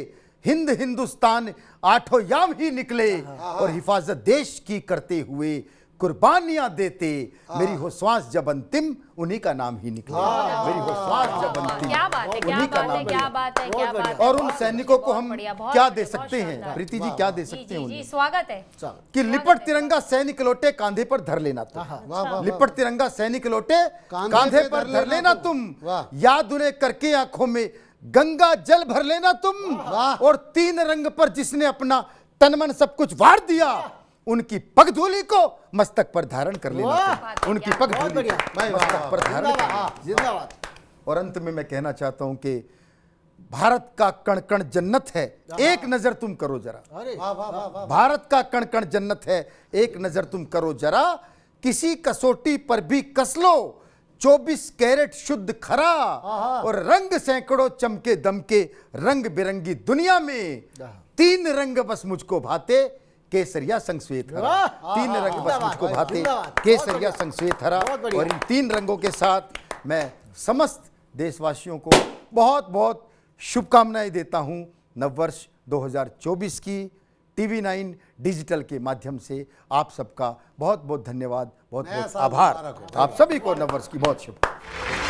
हिंद हिंदुस्तान आठों याम ही निकले, और हिफाजत देश की करते हुए कुर्बानियां देते, मेरी हो श्वास जब अंतिम उन्हीं का नाम ही निकले, मेरी हो श्वास जब अंतिम क्या बात है, क्या उन्हीं का बात है, नाम क्या बात है, क्या बात है। और उन सैनिकों को हम बढ़िया, बहुत क्या बढ़िया, दे बहुत सकते हैं शानदार। प्रीति जी, क्या दे जी सकते जी हैं जी, उन्हें स्वागत है। कि लिपट तिरंगा सैनिक लौटे कांधे पर धर लेना तुम, लिपट तिरंगा सैनिक लौटे कांधे पर धर लेना तुम, याद उन्हें करके आंखों में गंगा जल भर लेना तुम, और 3 रंग पर जिसने अपना तन मन सब कुछ वार दिया, उनकी पगधूली को मस्तक पर धारण कर लेना तुम, उनकी पगधूली को मस्तक पर धारण कर लेना। जिंदाबाद। और अंत में मैं कहना चाहता हूं कि भारत का कण कण जन्नत है, एक नजर तुम करो जरा। अरे भारत का कण कण जन्नत है, एक नजर तुम करो जरा। किसी कसौटी पर भी कस लो 24 कैरेट शुद्ध खरा, और रंग सैकड़ों चमके दमके रंग बिरंगी दुनिया में 3 रंग बस मुझको भाते, केसरिया संग श्वेत हरा। 3 रंग बस मुझको भाते, जिंदाबाद। केसरिया संग श्वेत हरा। बहुत बढ़िया। और इन 3 रंगों के साथ मैं समस्त देशवासियों को बहुत बहुत शुभकामनाएं देता हूं नववर्ष 2024 की। टीवी 9 डिजिटल के माध्यम से आप सबका बहुत बहुत धन्यवाद, बहुत नया बहुत साल आभार। मुबारक हो। आप सभी को नववर्ष की बहुत शुभकामनाएं।